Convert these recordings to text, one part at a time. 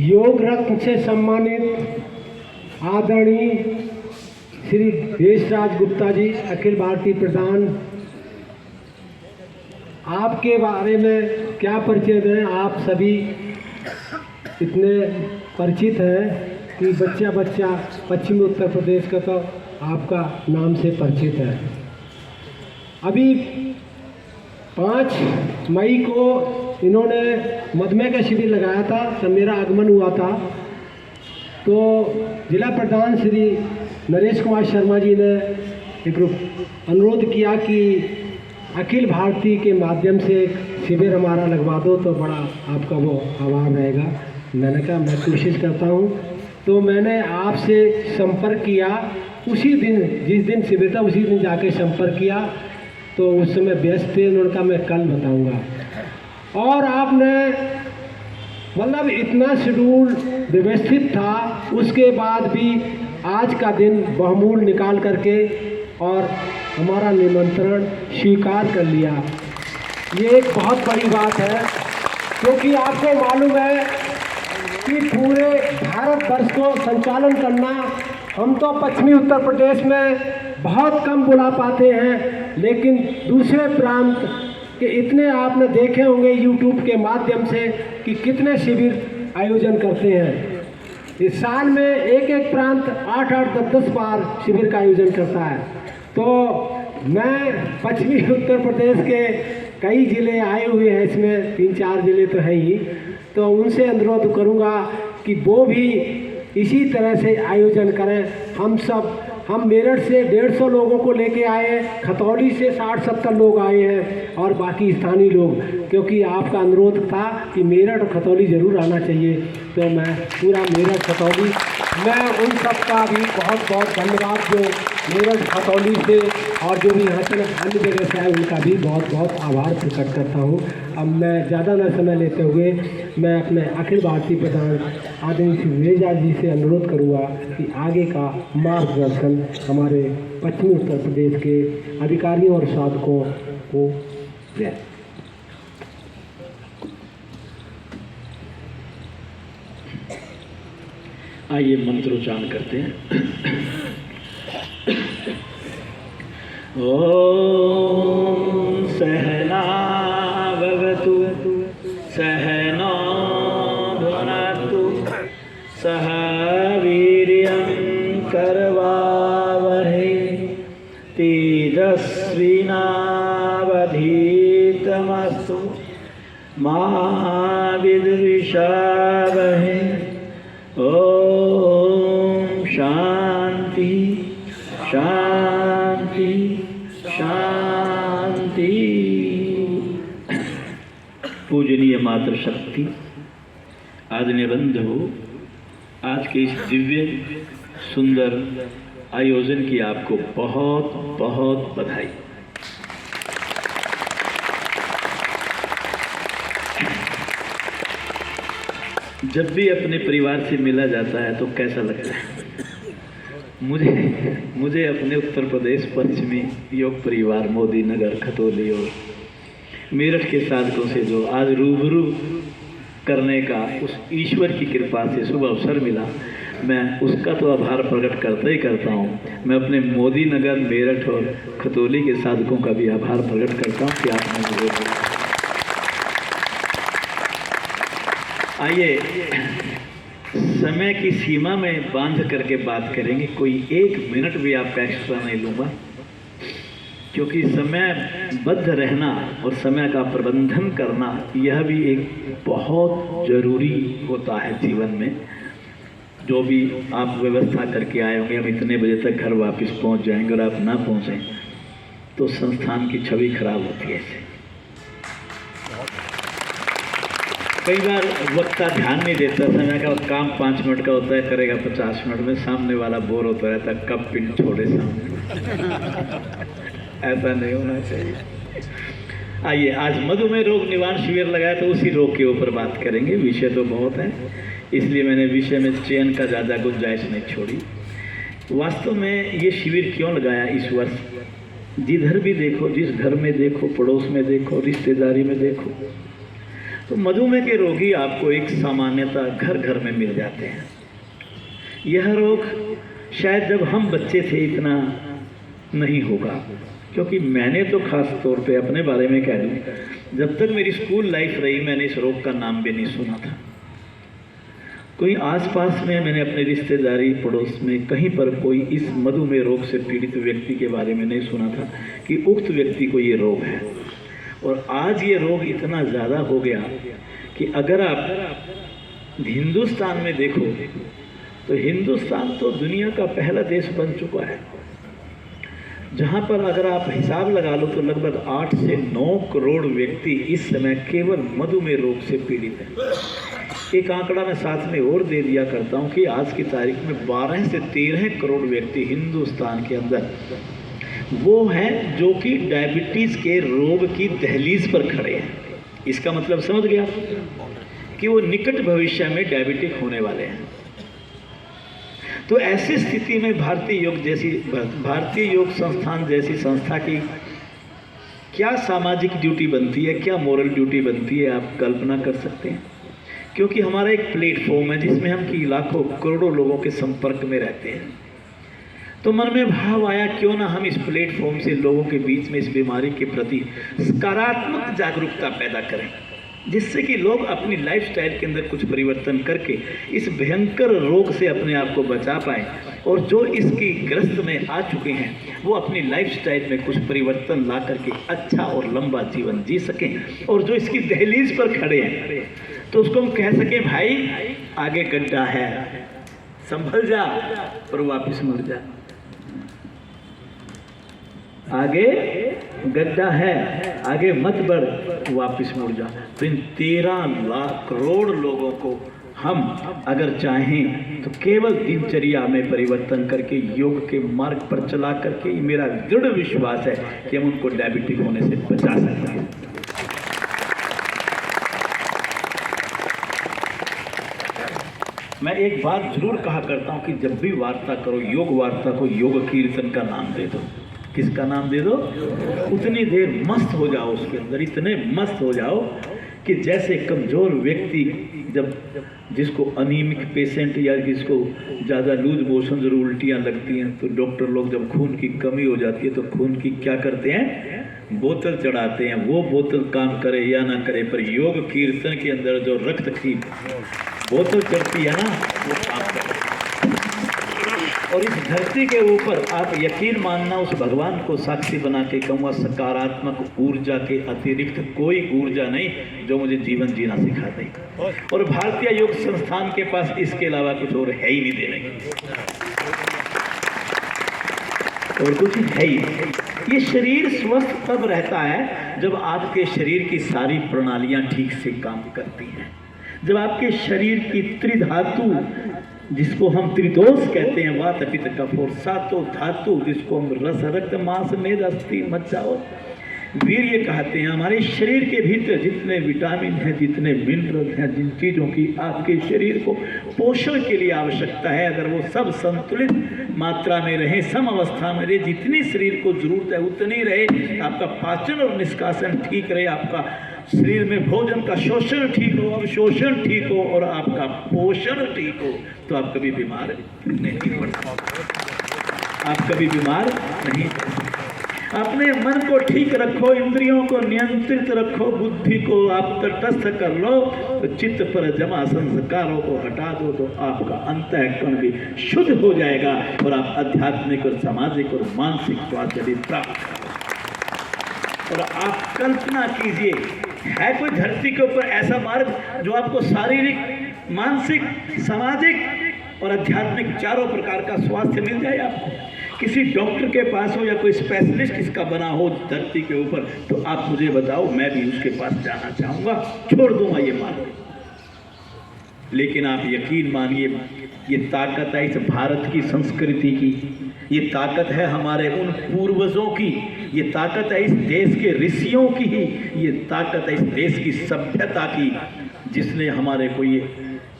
योग रत्न से सम्मानित आदरणीय श्री देशराज गुप्ता जी, अखिल भारतीय प्रधान, आपके बारे में क्या परिचय दें। आप सभी इतने परिचित हैं कि बच्चा बच्चा पश्चिमी उत्तर प्रदेश का तो आपका नाम से परिचित है। अभी 5 मई को इन्होंने मधुमेह का शिविर लगाया था, तब मेरा आगमन हुआ था। तो जिला प्रधान श्री नरेश कुमार शर्मा जी ने एक अनुरोध किया कि अखिल भारतीय के माध्यम से एक शिविर हमारा लगवा दो तो बड़ा आपका वो आभार रहेगा। मैंने कहा मैं कोशिश करता हूँ। तो मैंने आपसे संपर्क किया उसी दिन, जिस दिन शिविर था उसी दिन जाके संपर्क किया। तो उस समय व्यस्त थे, उन्होंने कहा मैं कल बताऊँगा। और आपने मतलब इतना शेड्यूल व्यवस्थित था, उसके बाद भी आज का दिन बहुमूल्य निकाल करके और हमारा निमंत्रण स्वीकार कर लिया। ये एक बहुत बड़ी बात है, क्योंकि आपको मालूम है कि पूरे भारतवर्ष को संचालन करना हम तो पश्चिमी उत्तर प्रदेश में बहुत कम बुला पाते हैं, लेकिन दूसरे प्रांत के इतने आपने देखे होंगे यूट्यूब के माध्यम से कि कितने शिविर आयोजन करते हैं। इस साल में एक एक प्रांत 8-8, 10-10 बार शिविर का आयोजन करता है। तो मैं पश्चिमी उत्तर प्रदेश के कई ज़िले आए हुए हैं, इसमें 3-4 ज़िले तो हैं ही, तो उनसे अनुरोध करूँगा कि वो भी इसी तरह से आयोजन करें। हम मेरठ से 150 लोगों को लेके आए, खतौली से 60-70 लोग आए हैं और बाकी स्थानीय लोग, क्योंकि आपका अनुरोध था कि मेरठ और खतौली ज़रूर आना चाहिए। तो मैं पूरा मेरठ खतौली, मैं उन सब का भी बहुत बहुत धन्यवाद, जो मेरठ खतौली से और जो भी यहाँ से अन्य जगह से आए उनका भी बहुत बहुत आभार प्रकट करता हूँ। अब मैं ज़्यादा न समय लेते हुए मैं अपने अखिल भारतीय प्रधान आदरणीय श्री देशराज जी से अनुरोध करूँगा कि आगे का मार्गदर्शन हमारे पश्चिमी उत्तर प्रदेश के अधिकारियों और साधकों को दें। आइए मंत्रोच्चारण करते हैं। ओम सहना भवतु सहनो भुनक्तु सह वीर्यं करवावहै तेजस्विनावधीतमस्तु मा विद्विषावहै। ओम शांति शांति शांति। पूजनीय मातृशक्ति, आदरणीय बंधु, आज के इस दिव्य सुंदर आयोजन की आपको बहुत बहुत बधाई। जब भी अपने परिवार से मिला जाता है तो कैसा लगता है? मुझे अपने उत्तर प्रदेश पश्चिमी योग परिवार मोदी नगर, खतौली और मेरठ के साधकों से जो आज रूबरू करने का उस ईश्वर की कृपा से शुभ अवसर मिला, मैं उसका तो आभार प्रकट करता ही करता हूँ। मैं अपने मोदी नगर, मेरठ और खतौली के साधकों का भी आभार प्रकट करता हूँ कि आपने मुझे बोला। आइए समय की सीमा में बांध करके बात करेंगे। कोई 1 मिनट भी आपका एक्स्ट्रा नहीं लूँगा, क्योंकि समयबद्ध रहना और समय का प्रबंधन करना यह भी एक बहुत ज़रूरी होता है जीवन में। जो भी आप व्यवस्था करके आए होंगे, हम इतने बजे तक घर वापस पहुंच जाएंगे और आप ना पहुंचें तो संस्थान की छवि खराब होती है। कई बार वक्ता ध्यान नहीं देता, समय का काम 5 मिनट का होता है, करेगा 50 मिनट में, सामने वाला बोर होता रहता है, कब पिन छोड़े सामने। ऐसा नहीं होना चाहिए। आइए, आज मधुमेह रोग निवारण शिविर लगाया तो उसी रोग के ऊपर बात करेंगे। विषय तो बहुत है, इसलिए मैंने विषय में चयन का ज़्यादा गुंजाइश नहीं छोड़ी। वास्तव में ये शिविर क्यों लगाया इस वर्ष? जिधर भी देखो, जिस घर में देखो, पड़ोस में देखो, रिश्तेदारी में देखो, तो मधुमेह के रोगी आपको एक सामान्यता घर घर में मिल जाते हैं। यह रोग शायद जब हम बच्चे थे इतना नहीं होगा, क्योंकि मैंने तो खास तौर पे अपने बारे में कह दूँ, जब तक मेरी स्कूल लाइफ रही मैंने इस रोग का नाम भी नहीं सुना था। कोई आसपास में मैंने अपने रिश्तेदारी पड़ोस में कहीं पर कोई इस मधुमेह रोग से पीड़ित व्यक्ति के बारे में नहीं सुना था कि उक्त व्यक्ति को ये रोग है। और आज ये रोग इतना ज़्यादा हो गया कि अगर आप हिंदुस्तान में देखो तो हिंदुस्तान तो दुनिया का पहला देश बन चुका है, जहाँ पर अगर आप हिसाब लगा लो तो लगभग 8 से 9 करोड़ व्यक्ति इस समय केवल मधुमेह रोग से पीड़ित हैं। एक आंकड़ा मैं साथ में और दे दिया करता हूँ कि आज की तारीख में 12 से 13 करोड़ व्यक्ति हिंदुस्तान के अंदर वो हैं जो कि डायबिटीज़ के रोग की दहलीज पर खड़े हैं। इसका मतलब समझ गया कि वो निकट भविष्य में डायबिटिक होने वाले हैं। तो ऐसी स्थिति में भारतीय योग संस्थान जैसी संस्था की क्या सामाजिक ड्यूटी बनती है, क्या मोरल ड्यूटी बनती है, आप कल्पना कर सकते हैं। क्योंकि हमारा एक प्लेटफॉर्म है जिसमें हम कि लाखों करोड़ों लोगों के संपर्क में रहते हैं। तो मन में भाव आया क्यों ना हम इस प्लेटफॉर्म से लोगों के बीच में इस बीमारी के प्रति सकारात्मक जागरूकता पैदा करें, जिससे कि लोग अपनी लाइफस्टाइल के अंदर कुछ परिवर्तन करके इस भयंकर रोग से अपने आप को बचा पाएं, और जो इसकी ग्रस्त में आ चुके हैं वो अपनी लाइफस्टाइल में कुछ परिवर्तन ला करके अच्छा और लंबा जीवन जी सकें। और जो इसकी दहलीज पर खड़े हैं तो उसको हम कह सकें भाई आगे गड्ढा है, संभल जा और वापस मुड़ जा, आगे गड्ढा है, आगे मत बढ़, वापस मुड़ जा। तो इन 13 लाख करोड़ लोगों को हम अगर चाहें तो केवल दिनचर्या में परिवर्तन करके योग के मार्ग पर चला करके मेरा दृढ़ विश्वास है कि हम उनको डायबिटिक होने से बचा सकते हैं। मैं एक बात जरूर कहा करता हूं कि जब भी वार्ता करो योग वार्ता को योग कीर्तन का नाम दे दो। किसका नाम दे दो? उतनी देर मस्त हो जाओ उसके अंदर, इतने मस्त हो जाओ कि जैसे कमज़ोर व्यक्ति जब जिसको अनीमिक पेशेंट या जिसको ज़्यादा लूज मोशन और उल्टियाँ लगती हैं तो डॉक्टर लोग जब खून की कमी हो जाती है तो खून की क्या करते हैं, बोतल चढ़ाते हैं। वो बोतल काम करे या ना करे, पर योग कीर्तन के अंदर जो रक्त की बोतल चढ़ती है ना वो काम करे। और इस धरती के ऊपर आप यकीन मानना, उस भगवान को साक्षी बना के कहूँगा, सकारात्मक ऊर्जा के अतिरिक्त कोई ऊर्जा नहीं जो मुझे जीवन जीना सिखा दे। और भारतीय योग संस्थान के पास इसके अलावा कुछ और है ही नहीं देने की, और कुछ है ही नहीं। ये शरीर स्वस्थ तब रहता है जब आपके शरीर की सारी प्रणालियाँ ठीक से काम करती हैं, जब आपके शरीर की त्रिधातु जिसको हम त्रिदोष कहते हैं, वात पित्त कफ और सातों धातु जिसको हम रस रक्त मांस मेद अस्थि मज्जा और वीर्य कहते हैं, हमारे शरीर के भीतर जितने विटामिन हैं, जितने मिनरल हैं, जिन चीज़ों की आपके शरीर को पोषण के लिए आवश्यकता है, अगर वो सब संतुलित मात्रा में रहे, सम अवस्था में रहे, जितनी शरीर को जरूरत है उतनी रहे, आपका पाचन और निष्कासन ठीक रहे, आपका शरीर में भोजन का शोषण ठीक हो, अवशोषण ठीक हो और आपका पोषण ठीक हो, तो आप कभी बीमार नहीं पड़ते, आप कभी बीमार नहीं पड़ते। अपने मन को ठीक रखो, इंद्रियों को नियंत्रित रखो, बुद्धि को आप तटस्थ कर लो, तो चित्त पर जमा संस्कारों को हटा दो तो आपका अंतःकरण भी शुद्ध हो जाएगा और आप आध्यात्मिक और सामाजिक और मानसिक स्वास्थ्य भी प्राप्त करोगे। और आप कल्पना कीजिए, है कोई धरती के ऊपर ऐसा मार्ग जो आपको शारीरिक, मानसिक, सामाजिक और आध्यात्मिक चारों प्रकार का स्वास्थ्य मिल जाए? आपको किसी डॉक्टर के पास हो या कोई स्पेशलिस्ट इसका बना हो धरती के ऊपर, तो आप मुझे बताओ, मैं भी उसके पास जाना चाहूँगा, छोड़ दूंगा ये मार्ग। लेकिन आप यकीन मानिए, ये ताकत है इस भारत की संस्कृति की, ये ताकत है हमारे उन पूर्वजों की, ये ताकत है इस देश के ऋषियों की ही, ये ताकत है इस देश की सभ्यता की, जिसने हमारे को ये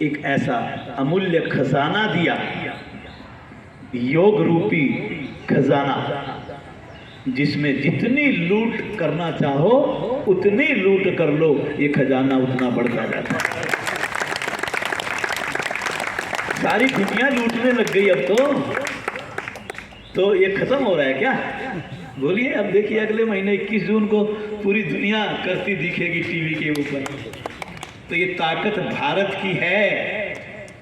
एक ऐसा अमूल्य खजाना दिया, योग रूपी खजाना, जिसमें जितनी लूट करना चाहो उतनी लूट कर लो, ये खजाना उतना बढ़ता जाता है। सारी दुनिया लूटने लग गई अब तो ये खत्म हो रहा है क्या? बोलिए। अब देखिए अगले महीने 21 जून को पूरी दुनिया करती दिखेगी टीवी के ऊपर। तो ये ताकत भारत की है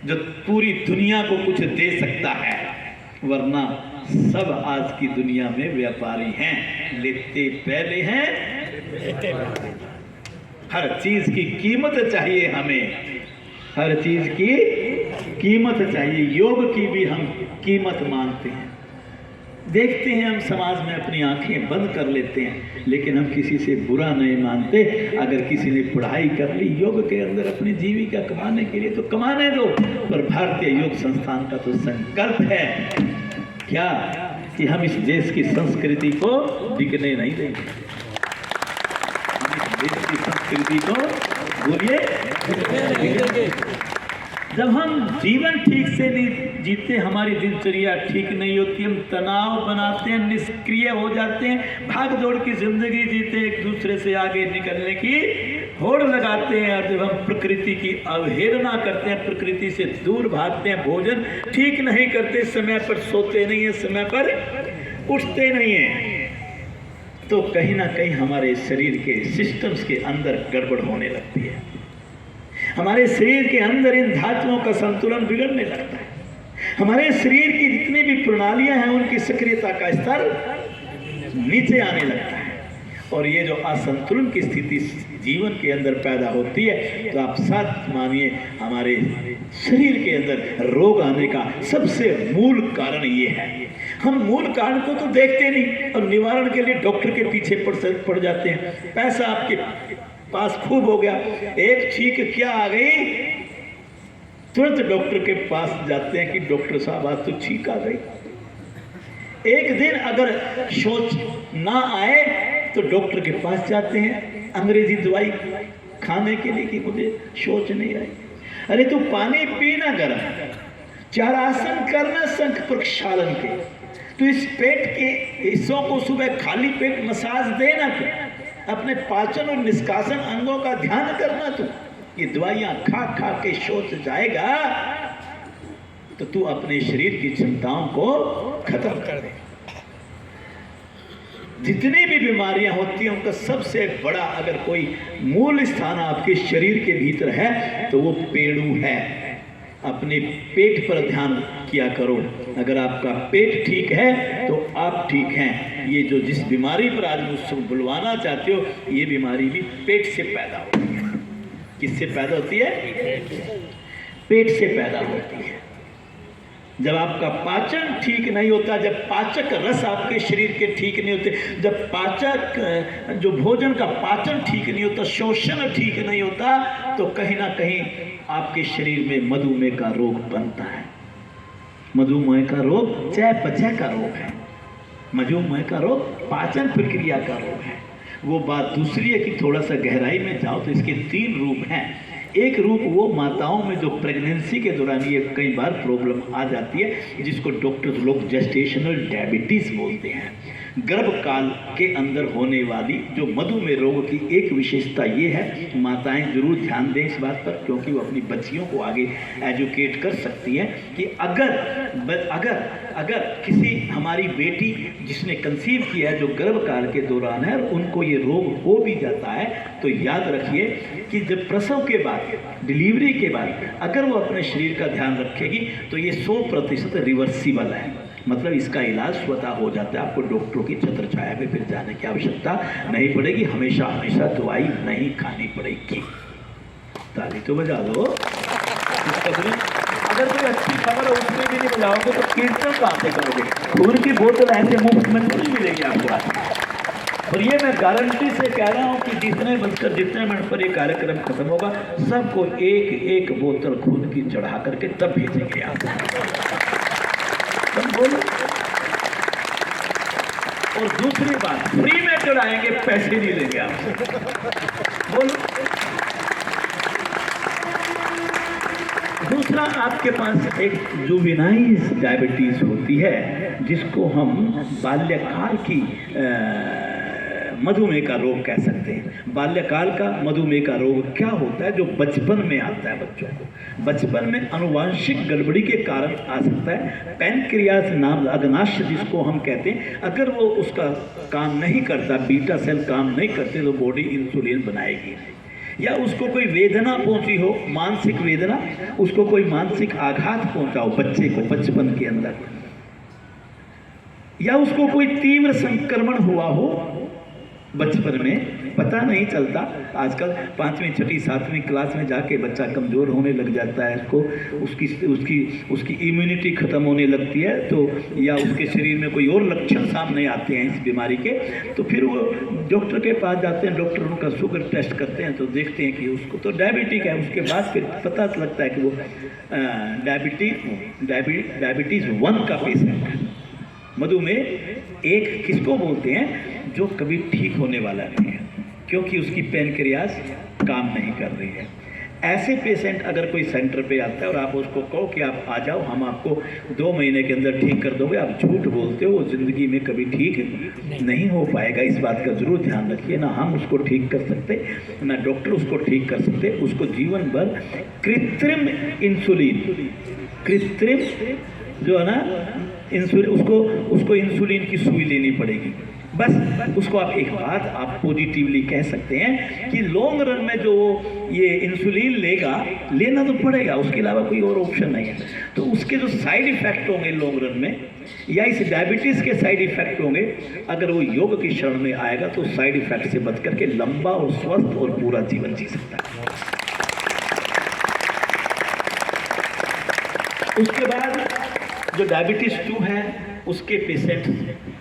जो पूरी दुनिया को कुछ दे सकता है, वरना सब आज की दुनिया में व्यापारी हैं, लेते पहले हैं। हर चीज की कीमत चाहिए हमें, हर चीज की कीमत चाहिए। योग की भी हम कीमत मानते हैं। देखते हैं हम समाज में, अपनी आंखें बंद कर लेते हैं, लेकिन हम किसी से बुरा नहीं मानते। अगर किसी ने पढ़ाई कर ली योग के अंदर अपनी जीविका कमाने के लिए तो कमाने दो, पर भारतीय योग संस्थान का तो संकल्प है क्या कि हम इस देश की संस्कृति को बिकने नहीं देंगे। हम इस देश की संस्कृति को बोलिए। जब हम जीवन ठीक से नहीं जीते, हमारी दिनचर्या ठीक नहीं होती, हम तनाव बनाते हैं, निष्क्रिय हो जाते हैं, भाग दौड़ की जिंदगी जीते, एक दूसरे से आगे निकलने की होड़ लगाते हैं। और जब हम प्रकृति की अवहेलना करते हैं, प्रकृति से दूर भागते हैं, भोजन ठीक नहीं करते, समय पर सोते नहीं है, समय पर उठते नहीं है, तो कहीं ना कहीं हमारे शरीर के सिस्टम्स के अंदर गड़बड़ होने लगती है। हमारे शरीर के अंदर इन धातुओं का संतुलन बिगड़ने लगता है। हमारे शरीर की जितनी भी प्रणालियां हैं उनकी सक्रियता का स्तर नीचे आने लगता है। और ये जो असंतुलन की स्थिति जीवन के अंदर पैदा होती है, तो आप साथ मानिए हमारे शरीर के अंदर रोग आने का सबसे मूल कारण ये है। हम मूल कारण को तो देखते नहीं और निवारण के लिए डॉक्टर के पीछे पड़ जाते हैं। पैसा आपके पास खूब हो गया, एक छींक क्या आ गई, तुरंत डॉक्टर के पास जाते हैं कि डॉक्टर साहब आज तो छींक आ गई। एक दिन अगर सोच ना आए तो डॉक्टर के पास जाते हैं अंग्रेजी दवाई खाने के लिए कि मुझे सोच नहीं आई। अरे तू पानी पीना गरम, 4 आसन करना शंख प्रक्षालन के, तो इस पेट के हिस्सों को सुबह खाली पेट मसाज देना, तो अपने पाचन और निष्कासन अंगों का ध्यान करना। तो ये दवाइयां खा खा के सोच जाएगा तो तू अपने शरीर की चिंताओं को खत्म कर दे। जितनी भी बीमारियां होती हैं उनका सबसे बड़ा अगर कोई मूल स्थान आपके शरीर के भीतर है तो वो पेड़ू है। अपने पेट पर ध्यान किया करो। अगर आपका पेट ठीक है तो आप ठीक हैं। ये जो जिस बीमारी पर आज मुझसे बुलवाना चाहते हो, ये बीमारी भी पेट से पैदा होती है। किससे पैदा होती है? पेट से पैदा होती है। जब आपका पाचन ठीक नहीं होता, जब पाचक रस आपके शरीर के ठीक नहीं होते, जब पाचक जो भोजन का पाचन ठीक नहीं होता, शोषण ठीक नहीं होता, तो कहीं ना कहीं आपके शरीर में मधुमेह का रोग बनता है। मधुमेह का रोग चयापचय का रोग है। मधुमेह का रोग पाचन प्रक्रिया का रोग है। वो बात दूसरी है कि थोड़ा सा गहराई में जाओ तो इसके 3 रूप हैं। एक रूप वो माताओं में जो प्रेगनेंसी के दौरान ये कई बार प्रॉब्लम आ जाती है, जिसको डॉक्टर लोग जेस्टेशनल डायबिटीज बोलते हैं। गर्भकाल के अंदर होने वाली जो मधुमेह रोग की एक विशेषता ये है, माताएं जरूर ध्यान दें इस बात पर, क्योंकि वो अपनी बच्चियों को आगे एजुकेट कर सकती हैं कि अगर किसी हमारी बेटी जिसने कंसीव किया है जो गर्भकाल के दौरान है और उनको ये रोग हो भी जाता है, तो याद रखिए कि जब प्रसव के बाद, डिलीवरी के बाद अगर वो अपने शरीर का ध्यान रखेगी तो ये 100% रिवर्सिबल है। मतलब इसका इलाज स्वतः हो जाता है। आपको डॉक्टरों की छत्र छाया में फिर जाने की आवश्यकता नहीं पड़ेगी। हमेशा हमेशा दवाई नहीं खानी पड़ेगी। ताली तो बजा लो। अगर कोई अच्छी खबर है उसमें भी नहीं बजाओगे तो कीर्तन कहाँ से करोगे? खून की बोतल ऐसे मुफ्त में नहीं मिलेगी आपको। और ये मैं गारंटी से कह रहा हूँ कि जितने मिनट पर ये कार्यक्रम खत्म होगा, सबको एक बोतल खून की चढ़ा करके तब भेजेंगे आप। बोलो। और दूसरी बात, फ्री में चढ़ाएंगे, पैसे नहीं लेंगे आपसे। बोलो। दूसरा आपके पास एक जुवेनाइल डायबिटीज होती है, जिसको हम बाल्यकाल की मधुमेह का रोग कह सकते हैं। बाल्यकाल का मधुमेह का रोग क्या होता है? जो बचपन में आता है बच्चों को, बचपन में अनुवांशिक गड़बड़ी के कारण आ सकता है। पैनक्रियास नाम अग्नाशय जिसको हम कहते हैं, अगर वो उसका काम नहीं करता, बीटा सेल काम नहीं करते, तो बॉडी इंसुलिन बनाएगी। या उसको कोई वेदना पहुंची हो, मानसिक वेदना, उसको कोई मानसिक आघात पहुंचा हो बच्चे को बचपन के अंदर, या उसको कोई तीव्र संक्रमण हुआ हो बचपन में, पता नहीं चलता। आजकल 5वीं 6ठी 7वीं क्लास में जाके बच्चा कमज़ोर होने लग जाता है, उसको उसकी इम्यूनिटी ख़त्म होने लगती है, तो या उसके शरीर में कोई और लक्षण सामने आते हैं इस बीमारी के, तो फिर वो डॉक्टर के पास जाते हैं। डॉक्टर उनका शुगर टेस्ट करते हैं तो देखते हैं कि उसको तो डायबिटिक है। उसके बाद फिर पता लगता है कि वो डायबिटीज़ 1 का पेशेंट है। मधुमेह 1 किसको बोलते हैं? जो कभी ठीक होने वाला नहीं है, क्योंकि उसकी पैनक्रियास काम नहीं कर रही है। ऐसे पेशेंट अगर कोई सेंटर पे आता है और आप उसको कहो कि आप आ जाओ, हम आपको 2 महीने के अंदर ठीक कर दोगे, आप झूठ बोलते हो, वो ज़िंदगी में कभी ठीक नहीं हो पाएगा। इस बात का ज़रूर ध्यान रखिए। ना हम उसको ठीक कर सकते, ना डॉक्टर उसको ठीक कर सकते। उसको जीवन भर कृत्रिम इंसुलिन, कृत्रिम जो है ना इंसुलिन, उसको इंसुलिन की सुई लेनी पड़ेगी। बस उसको आप एक बात आप पॉजिटिवली कह सकते हैं कि लॉन्ग रन में जो ये इंसुलिन लेना तो पड़ेगा, उसके अलावा कोई और ऑप्शन नहीं है। तो उसके जो साइड इफ़ेक्ट होंगे लॉन्ग रन में, या इस डायबिटीज़ के साइड इफ़ेक्ट होंगे, अगर वो योग की शरण में आएगा तो साइड इफ़ेक्ट से बच करके लंबा और स्वस्थ और पूरा जीवन जी सकता है। उसके बाद जो डायबिटीज़ 2 है, उसके पेशेंट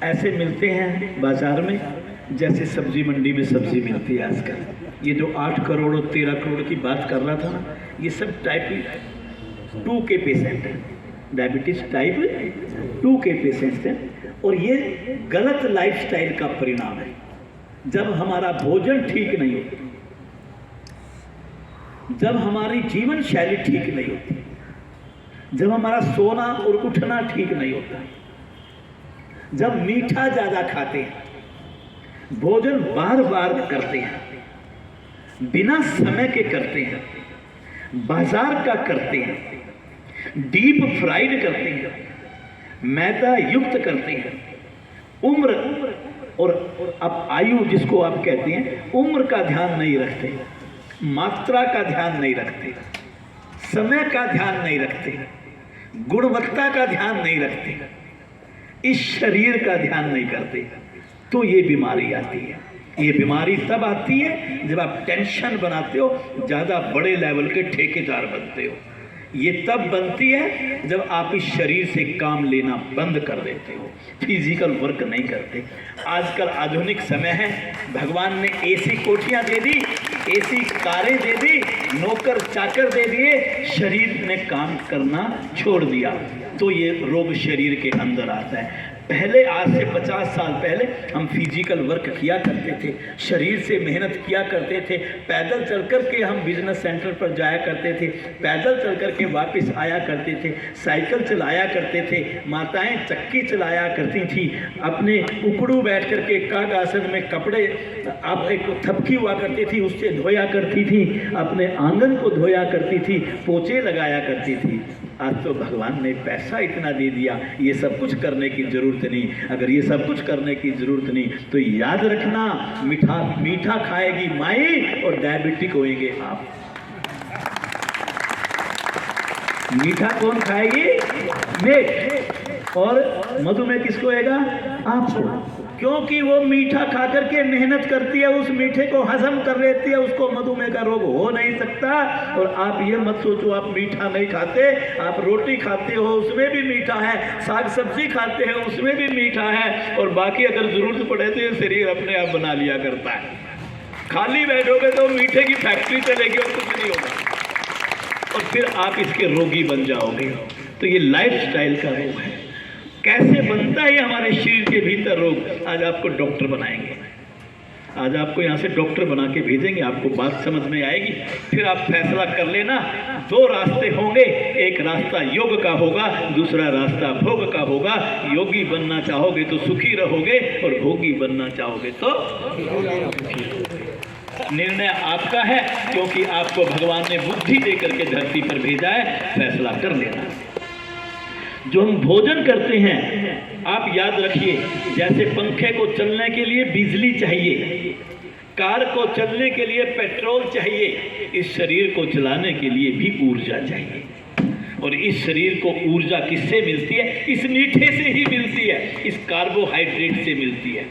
ऐसे मिलते हैं बाज़ार में जैसे सब्जी मंडी में सब्जी मिलती है आजकल। ये जो 8 करोड़ और 13 करोड़ की बात कर रहा था ना, ये सब टाइप 2 के पेशेंट हैं, डायबिटीज़ टाइप 2 के पेशेंट्स हैं। और ये गलत लाइफस्टाइल का परिणाम है। जब हमारा भोजन ठीक नहीं होता, जब हमारी जीवन शैली ठीक नहीं होती, जब हमारा सोना और उठना ठीक नहीं होता, जब मीठा ज़्यादा खाते हैं, भोजन बार बार करते हैं, बिना समय के करते हैं, बाजार का करते हैं, डीप फ्राइड करते हैं, मैदा युक्त करते हैं, उम्र और अब आयु जिसको आप कहते हैं, उम्र का ध्यान नहीं रखते, मात्रा का ध्यान नहीं रखते, समय का ध्यान नहीं रखते, गुणवत्ता का ध्यान नहीं रखते, इस शरीर का ध्यान नहीं करते, तो ये बीमारी आती है। ये बीमारी तब आती है जब आप टेंशन बनाते हो, ज़्यादा बड़े लेवल के ठेकेदार बनते हो। ये तब बनती है जब आप इस शरीर से काम लेना बंद कर देते हो, फिजिकल वर्क नहीं करते। आजकल आधुनिक समय है, भगवान ने एसी कोठियाँ दे दी, एसी कारें दे दी, नौकर चाकर दे दिए, शरीर ने काम करना छोड़ दिया, तो ये रोग शरीर के अंदर आता है। पहले आज से 50 साल पहले हम फिजिकल वर्क किया करते थे, शरीर से मेहनत किया करते थे, पैदल चल कर के हम बिजनेस सेंटर पर जाया करते थे, पैदल चल कर के वापस आया करते थे, साइकिल चलाया करते थे, माताएं चक्की चलाया करती थी, अपने उकड़ू बैठ कर के काग आसन में कपड़े आप एक थपकी हुआ करती थी, उससे धोया करती थी, अपने आंगन को धोया करती थी, पोछे लगाया करती थी। आज तो भगवान ने पैसा इतना दे दिया, ये सब कुछ करने की ज़रूरत नहीं। अगर ये सब कुछ करने की ज़रूरत नहीं तो याद रखना, मीठा खाएगी माई और डायबिटिक होएंगे आप। मीठा कौन खाएगी? मीठ। और मधुमेह किसको होएगा? आपको। क्योंकि वो मीठा खा करके मेहनत करती है, उस मीठे को हजम कर लेती है, उसको मधुमेह का रोग हो नहीं सकता। और आप ये मत सोचो आप मीठा नहीं खाते, आप रोटी खाते हो उसमें भी मीठा है, साग सब्जी खाते हैं उसमें भी मीठा है, और बाकी अगर जरूरत पड़े तो ये शरीर अपने आप बना लिया करता है। खाली बैठोगे तो मीठे की फैक्ट्री चलेगी और कुछ नहीं होगा, और फिर आप इसके रोगी बन जाओगे। तो ये लाइफस्टाइल का रोग है। कैसे बनता है हमारे शरीर के भीतर रोग, आज आपको डॉक्टर बनाएंगे। आज आपको यहाँ से डॉक्टर बना के भेजेंगे, आपको बात समझ में आएगी, फिर आप फैसला कर लेना। दो रास्ते होंगे, एक रास्ता योग का होगा, दूसरा रास्ता भोग का होगा। योगी बनना चाहोगे तो सुखी रहोगे, और भोगी बनना चाहोगे तो निर्णय आपका है, क्योंकि आपको भगवान ने बुद्धि देकर के धरती पर भेजा है। फैसला कर लेना। जो हम भोजन करते हैं, आप याद रखिए, जैसे पंखे को चलने के लिए बिजली चाहिए, कार को चलने के लिए पेट्रोल चाहिए, इस शरीर को चलाने के लिए भी ऊर्जा चाहिए। और इस शरीर को ऊर्जा किससे मिलती है? इस मीठे से ही मिलती है, इस कार्बोहाइड्रेट से मिलती है।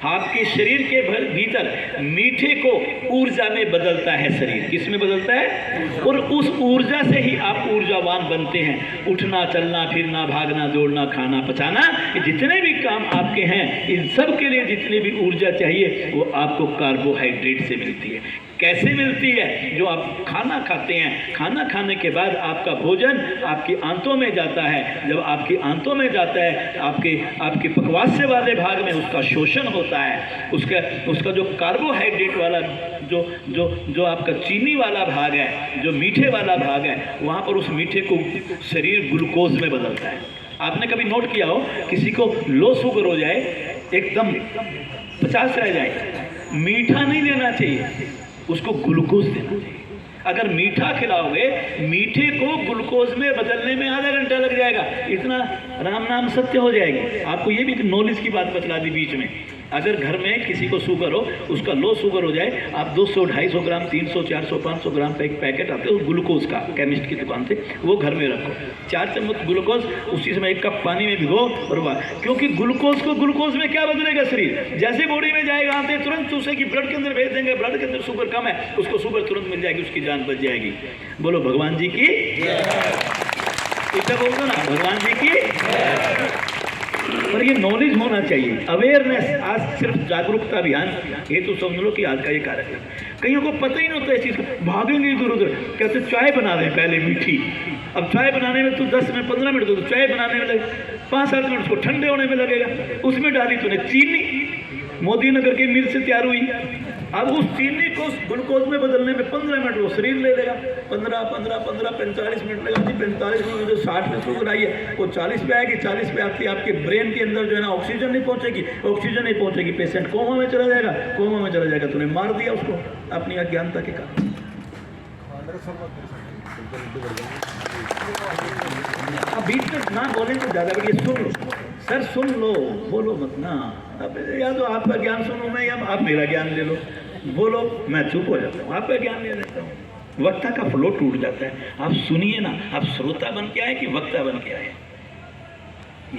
आपके शरीर के भीतर मीठे को ऊर्जा में बदलता है शरीर। किस में बदलता है? और उस ऊर्जा से ही आप ऊर्जावान बनते हैं। उठना, चलना, फिरना, भागना, दौड़ना, खाना, पचाना, जितने भी काम आपके हैं, इन सब के लिए जितनी भी ऊर्जा चाहिए वो आपको कार्बोहाइड्रेट से मिलती है। कैसे मिलती है? जो आप खाना खाते हैं, खाना खाने के बाद आपका भोजन आपकी आंतों में जाता है। जब आपकी आंतों में जाता है, आपके पकवास्य वाले भाग में उसका शोषण होता है। उसका जो कार्बोहाइड्रेट वाला जो आपका चीनी वाला भाग है, जो मीठे वाला भाग है, वहाँ पर उस मीठे को शरीर ग्लूकोज में बदलता है। आपने कभी नोट किया हो, किसी को लो शुगर हो जाए, एकदम 50 रह जाए, मीठा नहीं लेना चाहिए, उसको ग्लूकोज देना चाहिए। अगर मीठा खिलाओगे, मीठे को ग्लूकोज में बदलने में आधा घंटा लग जाएगा। इतना राम नाम सत्य हो जाएगी। आपको ये भी नॉलेज की बात बतला दी बीच में। अगर घर में किसी को शुगर हो, उसका लो शुगर हो जाए, आप 200, 250 ग्राम, 300, 400, 500 ग्राम का एक पैकेट आता है ग्लूकोज का, केमिस्ट की दुकान से, वो घर में रखो। 4 चम्मच ग्लूकोज, उसी समय 1 कप पानी में भिगो और वाह। क्योंकि ग्लूकोज को ग्लूकोज में क्या बदलेगा शरीर? जैसे बॉडी में जाएगा, आते तुरंत चूसेगी, ब्लड के अंदर भेज देंगे, ब्लड के अंदर शुगर कम है, उसको शुगर तुरंत मिल जाएगी, उसकी जान बच जाएगी। बोलो भगवान जी की, इतना बोल दो ना, भगवान जी की। पर ये नॉलेज होना चाहिए, अवेयरनेस। आज सिर्फ जागरूकता अभियान ये तो समझ लो कि आज का ये कार्यक्रम, कईयों को पता ही नहीं होता इस चीज़ को, भागेंगे इधर उधर। कहते चाय बना दें पहले मीठी, अब चाय बनाने में तो 10 मिनट 15 मिनट, तो चाय बनाने में लगे 5-7 मिनट, उसको ठंडे होने में लगेगा। उसमें डाली तूने चीनी, मोदी नगर की मिल से तैयार हुई, अब उस चीनी को ग्लूकोज में बदलने में 15 मिनट वो शरीर ले लेगा। 15, 45 मिनट लगा। 45 मिनट में जो 60 में शुगर आई है, वो 40 पे आएगी। 40 पे आती आपके ब्रेन के अंदर जो है ना, ऑक्सीजन नहीं पहुंचेगी। ऑक्सीजन नहीं पहुंचेगी, पेशेंट कोमा में चला जाएगा। कोमा में चला जाएगा, तूने मार दिया उसको अपनी अज्ञानता के कारण। अब बीच में ना बोले तो ज़्यादा बढ़िया, सुन लो सर, सुन लो, बोलो मत ना। अब या तो आपका ज्ञान सुनो मैं, या आप मेरा ज्ञान ले लो। बोलो, मैं चुप हो जाता हूँ, आपका ज्ञान ले लेता हूँ। वक्ता का फ्लो टूट जाता है। आप सुनिए ना, आप श्रोता बन के आए कि वक्ता बन के आए।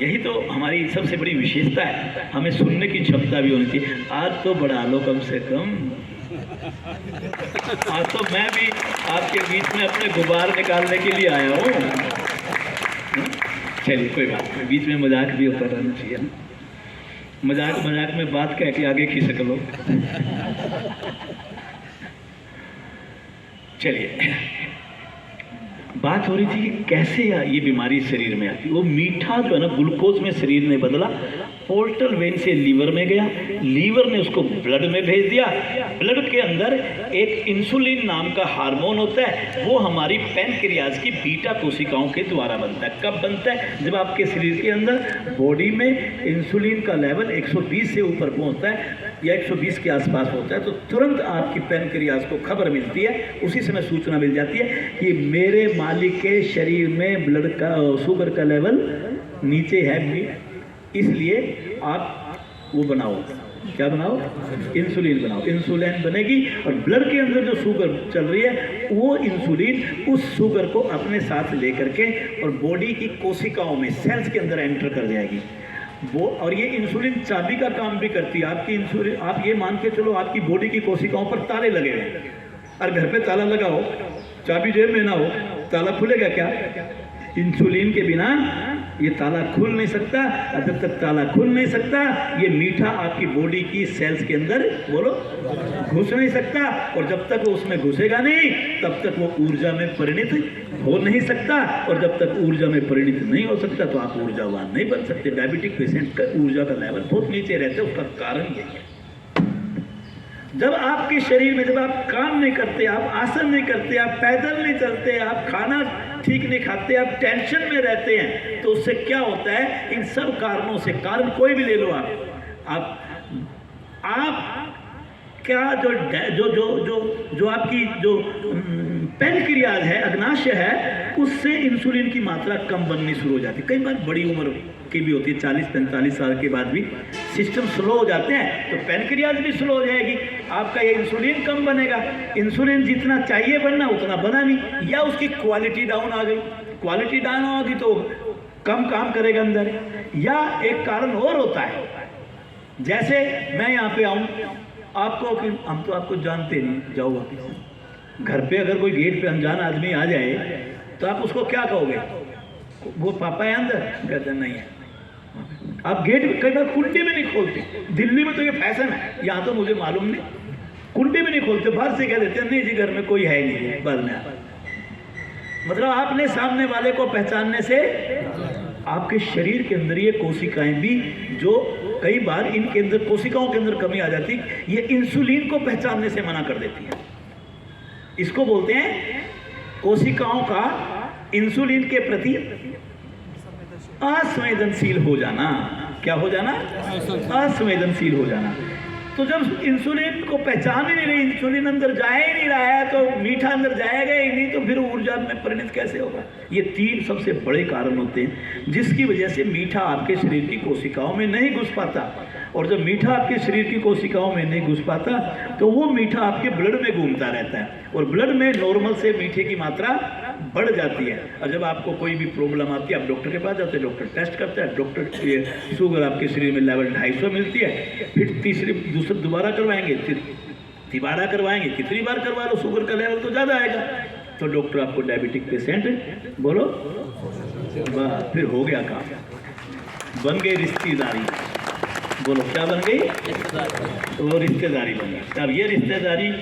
यही तो हमारी सबसे बड़ी विशेषता है, हमें सुनने की क्षमता भी होनी चाहिए। आज तो बढ़ा लो कम से कम। आज तो मैं भी आपके बीच में अपने गुब्बार निकालने के लिए आया हूँ। चलिए कोई बात नहीं, बीच में मजाक भी होता रहना चाहिए। मजाक में बात कह के आगे खिसक लो। चलिए, बात हो रही थी कि कैसे ये बीमारी शरीर में आती। वो मीठा जो है ना, ग्लूकोज में शरीर ने बदला, पोर्टल वेन से लीवर में गया, लीवर ने उसको ब्लड में भेज दिया। ब्लड के अंदर एक इंसुलिन नाम का हार्मोन होता है, वो हमारी पैनक्रियाज की बीटा कोशिकाओं के द्वारा बनता है। कब बनता है? जब आपके शरीर के अंदर बॉडी में इंसुलिन का लेवल 120 से ऊपर पहुंचता है या 120 के आसपास होता है, तो तुरंत आपकी पैनक्रियाज को खबर मिलती है, उसी समय सूचना मिल जाती है कि मेरे मालिक के शरीर में ब्लड का, शुगर का लेवल नीचे है, इसलिए आप वो बनाओ। क्या बनाओ? इंसुलिन बनाओ। इंसुलिन बनेगी और ब्लड के अंदर जो शुगर चल रही है, वो इंसुलिन उस शुगर को अपने साथ लेकर के और बॉडी की कोशिकाओं में, सेल्स के अंदर एंटर कर जाएगी वो। और ये इंसुलिन चाबी का काम भी करती है। आपकी इंसुलिन, आप ये मान के चलो, आपकी बॉडी की कोशिकाओं पर ताले लगे हुए हैं, और घर पे ताला लगा हो, चाबी जेब में ना हो, ताला खुलेगा क्या? इंसुलिन के बिना ये ताला खुल नहीं सकता। और जब तक ताला खुल नहीं सकता, ये मीठा आपकी बॉडी की सेल्स के अंदर, बोलो, घुस नहीं सकता। और जब तक वो उसमें घुसेगा नहीं, तब तक वो ऊर्जा में परिणित हो नहीं सकता। और जब तक ऊर्जा में परिणित नहीं हो सकता, तो आप ऊर्जावान नहीं बन सकते। डायबिटिक पेशेंट का ऊर्जा का लेवल बहुत नीचे रहता है, उसका कारण यही है। जब आपके शरीर में, जब आप काम नहीं करते, आप आसन नहीं करते, आप पैदल नहीं चलते, आप खाना ठीक नहीं खाते, आप टेंशन में रहते हैं, तो उससे क्या होता है? इन सब कारणों से, कारण कोई भी ले लो आप क्या जो जो जो जो जो आपकी जो पैनक्रियाज है, अग्नाशय है, उससे इंसुलिन की मात्रा कम बननी शुरू हो जाती है। कई बार बड़ी उम्र की भी होती है, 40-45 साल के बाद भी सिस्टम स्लो हो जाते हैं, तो पैनक्रियाज भी स्लो हो जाएगी, आपका ये इंसुलिन कम बनेगा। इंसुलिन जितना चाहिए बनना उतना बना नहीं, या उसकी क्वालिटी डाउन आ गई। क्वालिटी डाउन होगी तो कम काम करेगा अंदर। या एक कारण और होता है, जैसे मैं यहाँ पे आऊँ, आपको, हम तो आपको जानते नहीं, जाओ वापिस। घर पे अगर कोई गेट पे अनजान आदमी आ जाए तो आप उसको क्या कहोगे? वो पापा है अंदर? कहते नहीं है। आप गेट कई बार कुंडी में नहीं खोलते। दिल्ली में तो ये फैशन है, यहाँ तो मुझे मालूम नहीं, कुंडी में नहीं खोलते, बाहर से कह देते हैं नहीं जी घर में कोई है नहीं, बाद में आप। मतलब आपने सामने वाले को पहचानने से आपके शरीर के अंदर ये कोशिकाएं भी, जो कई बार इनके अंदर कोशिकाओं के अंदर कमी आ जाती, ये इंसुलिन को पहचानने से मना कर देती है। इसको बोलते हैं कोशिकाओं का इंसुलिन के प्रति असंवेदनशील हो जाना। क्या हो जाना? असंवेदनशील हो जाना। तो जब इंसुलिन को पहचान ही नहीं रही, इंसुलिन अंदर जा ही नहीं रहा है, तो मीठा अंदर जाएगा ही नहीं, तो फिर ऊर्जा में परिणत कैसे होगा? ये 3 सबसे बड़े कारण होते हैं जिसकी वजह से मीठा आपके शरीर की कोशिकाओं में नहीं घुस पाता। और जब मीठा आपके शरीर की कोशिकाओं में नहीं घुस पाता तो वो मीठा आपके ब्लड में घूमता रहता है, और ब्लड में नॉर्मल से मीठे की मात्रा बढ़ जाती है। और जब आपको कोई भी प्रॉब्लम आती है, आप डॉक्टर के पास जाते हैं, डॉक्टर टेस्ट करता है, डॉक्टर शुगर आपके शरीर में लेवल 250 मिलती है, फिर दोबारा करवाएंगे, फिर तिबारा करवाएंगे, कितनी बार करवा लो शुगर का लेवल तो ज़्यादा आएगा, तो डॉक्टर आपको डायबिटिक पेशेंट बोलो, फिर हो गया काम, बन गई रिश्तेदारी। बोलो क्या बन गई? वो रिश्तेदारी बन गई। अब ये रिश्तेदारी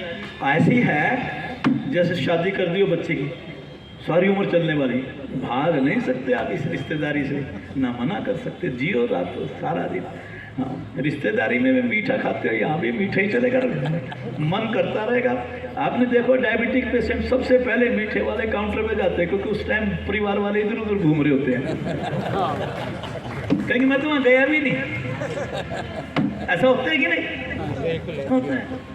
ऐसी है जैसे शादी कर दी हो बच्चे की, सारी उम्र चलने वाली, भाग नहीं सकते आप इस रिश्तेदारी से, ना मना कर सकते, जियो रात सारा दिन। हाँ, रिश्तेदारी में भी मीठा खाते हो, यहाँ भी मीठा ही चलेगा, मन करता रहेगा। आपने देखो डायबिटिक पेशेंट सबसे पहले मीठे वाले काउंटर पे जाते हैं, क्योंकि उस टाइम परिवार वाले इधर उधर घूम रहे होते हैं। कहेंगे मैं तो वहाँ गया भी नहीं। ऐसा होता है कि नहीं? होता है।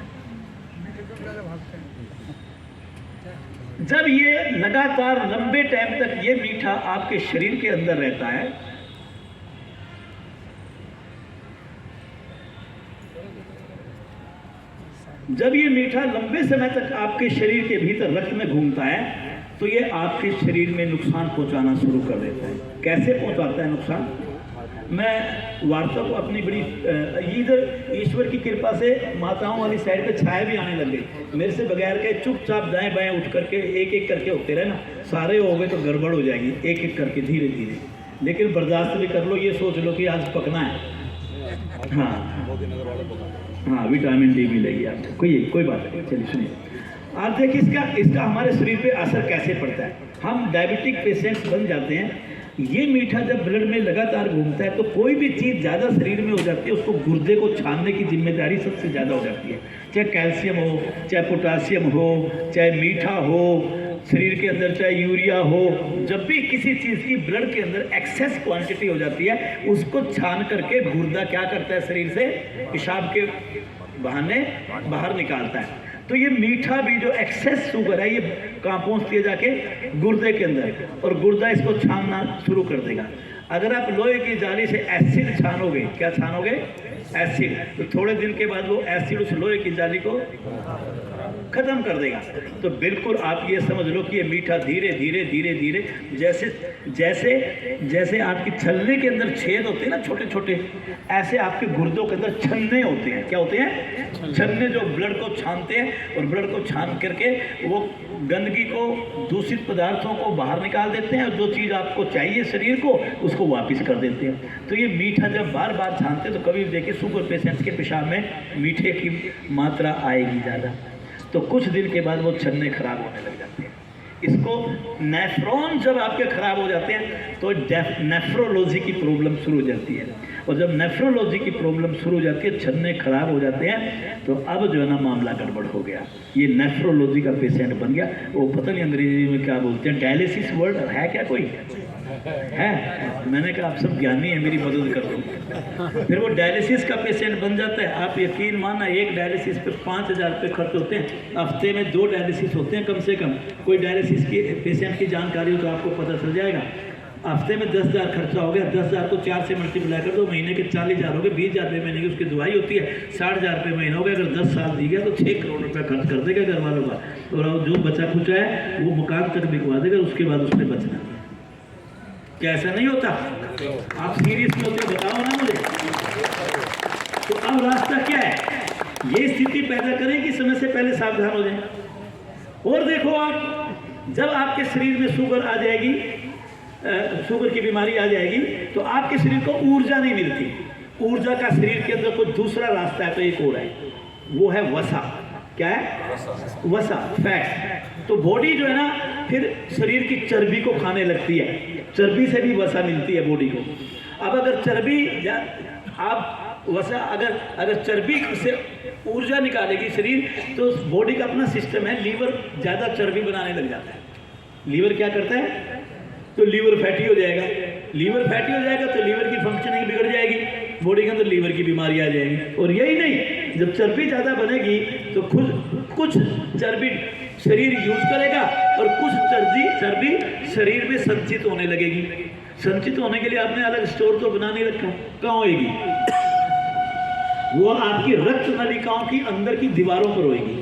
जब ये लगातार लंबे टाइम तक ये मीठा आपके शरीर के अंदर रहता है, जब ये मीठा लंबे समय तक आपके शरीर के भीतर रक्त में घूमता है, तो ये आपके शरीर में नुकसान पहुंचाना शुरू कर देता है। कैसे पहुंचाता है नुकसान? मैं वार्ता को अपनी बड़ी इधर ईश्वर की कृपा से माताओं वाली साइड पे छाया भी आने लग गई। मेरे से बगैर के चुपचाप दाएं बाएं उठ करके एक एक करके होते रहे ना, सारे हो गए तो गड़बड़ हो जाएगी, एक एक करके धीरे धीरे। लेकिन बर्दाश्त भी कर लो, ये सोच लो कि आज पकना है। हाँ, विटामिन डी मिलेगी आपको, कोई बात नहीं। चलिए सुनिए, आप देखिए इसका हमारे शरीर पे असर कैसे पड़ता है। हम डायबिटिक पेशेंट्स बन जाते हैं। ये मीठा जब ब्लड में लगातार घूमता है तो कोई भी चीज़ ज़्यादा शरीर में हो जाती है, उसको गुर्दे को छानने की जिम्मेदारी सबसे ज़्यादा हो जाती है। चाहे कैल्शियम हो, चाहे पोटासियम हो, चाहे मीठा हो शरीर के अंदर, चाहे यूरिया हो, जब भी किसी चीज़ की ब्लड के अंदर एक्सेस क्वांटिटी हो जाती है, उसको छान करके गुर्दा क्या करता है, शरीर से पेशाब के बहाने बाहर निकालता है। तो ये मीठा भी जो एक्सेस शुगर है, ये कहाँ पहुँचती है? जाके गुर्दे के अंदर, और गुर्दा इसको छानना शुरू कर देगा। अगर आप लोहे की जाली से एसिड छानोगे, क्या छानोगे? एसिड, तो थोड़े दिन के बाद वो एसिड उस लोहे की जाली को खत्म कर देगा। तो बिल्कुल आप ये समझ लो कि ये मीठा धीरे धीरे धीरे धीरे, जैसे जैसे जैसे आपकी छलनी के अंदर छेद होते हैं ना छोटे छोटे, ऐसे आपके गुर्दों के अंदर छन्ने होते हैं। क्या होते हैं? छन्ने, जो ब्लड को छानते हैं, और ब्लड को छान करके वो गंदगी को, दूषित पदार्थों को बाहर निकाल देते हैं, और जो चीज़ आपको चाहिए शरीर को उसको वापस कर देते हैं। तो ये मीठा जब बार बार छानते हैं, तो कभी देखिए शुगर पेशेंट्स के पेशाब में मीठे की मात्रा आएगी ज़्यादा, तो कुछ दिन के बाद वो छन्ने खराब होने लग जाते हैं। इसको नेफ्रॉन जब आपके खराब हो जाते हैं तो नेफ्रोलॉजी की प्रॉब्लम शुरू हो जाती है, और जब नेफ्रोलॉजी की प्रॉब्लम शुरू हो जाती है, छन्ने खराब हो जाते हैं, तो अब जो है ना मामला गड़बड़ हो गया, ये नेफ्रोलॉजी का पेशेंट बन गया। वो पता नहीं अंग्रेजी में क्या बोलते हैं, डायलिसिस वर्ड है क्या कोई है? मैंने कहा आप सब ज्ञानी है, मेरी मदद कर दो। फिर वो डायलिसिस का पेशेंट बन जाता है। आप यकीन मानना, एक डायलिसिस पे 5,000 रुपये खर्च होते हैं, हफ्ते में 2 डायलिसिस होते हैं कम से कम। कोई डायलिसिस की पेशेंट की जानकारी हो तो आपको पता चल जाएगा। हफ्ते में 10,000 खर्चा हो गया, 10,000 को 4 से मल्टीप्लाई कर दो, महीने के 40,000 हो गए, 20,000 रुपये महीने की उसकी दवाई होती है, 60,000 रुपये महीना हो गया। अगर 10 साल दी गया तो 6 करोड़ रुपये खर्च कर देगा घर वालों का, और जो बचा खुचा है वो मकान तक बिकवा देगा, उसके बाद उसमें बचना। क्या ऐसा नहीं होता? आप सीरियस में होते बताओ ना मुझे। तो अब रास्ता क्या है? ये स्थिति पैदा करें कि समय से पहले सावधान हो जाए। और देखो, आप जब आपके शरीर में शुगर आ जाएगी, शुगर की बीमारी आ जाएगी, तो आपके शरीर को ऊर्जा नहीं मिलती। ऊर्जा का शरीर के अंदर कोई दूसरा रास्ता है, तो एक और है, वो है वसा। क्या है? वसा, फैट। तो बॉडी जो है ना फिर शरीर की चर्बी को खाने लगती है, चर्बी से भी वसा मिलती है बॉडी को। अब अगर चर्बी आप वसा अगर चर्बी से ऊर्जा निकालेगी शरीर, तो बॉडी का अपना सिस्टम है, लीवर ज़्यादा चर्बी बनाने लग जाता है। लीवर क्या करता है? तो लीवर फैटी हो जाएगा। लीवर फैटी हो जाएगा तो लीवर की फंक्शनिंग बिगड़ जाएगी, बॉडी के अंदर लीवर की बीमारी आ जाएगी। और यही नहीं, जब चर्बी ज़्यादा बनेगी तो कुछ चर्बी शरीर यूज करेगा और कुछ चर्बी शरीर में संचित होने लगेगी। संचित होने के लिए आपने अलग स्टोर तो बना नहीं रखा, कहाँ होएगी? वो आपकी रक्त नलिकाओं की अंदर की दीवारों पर होएगी,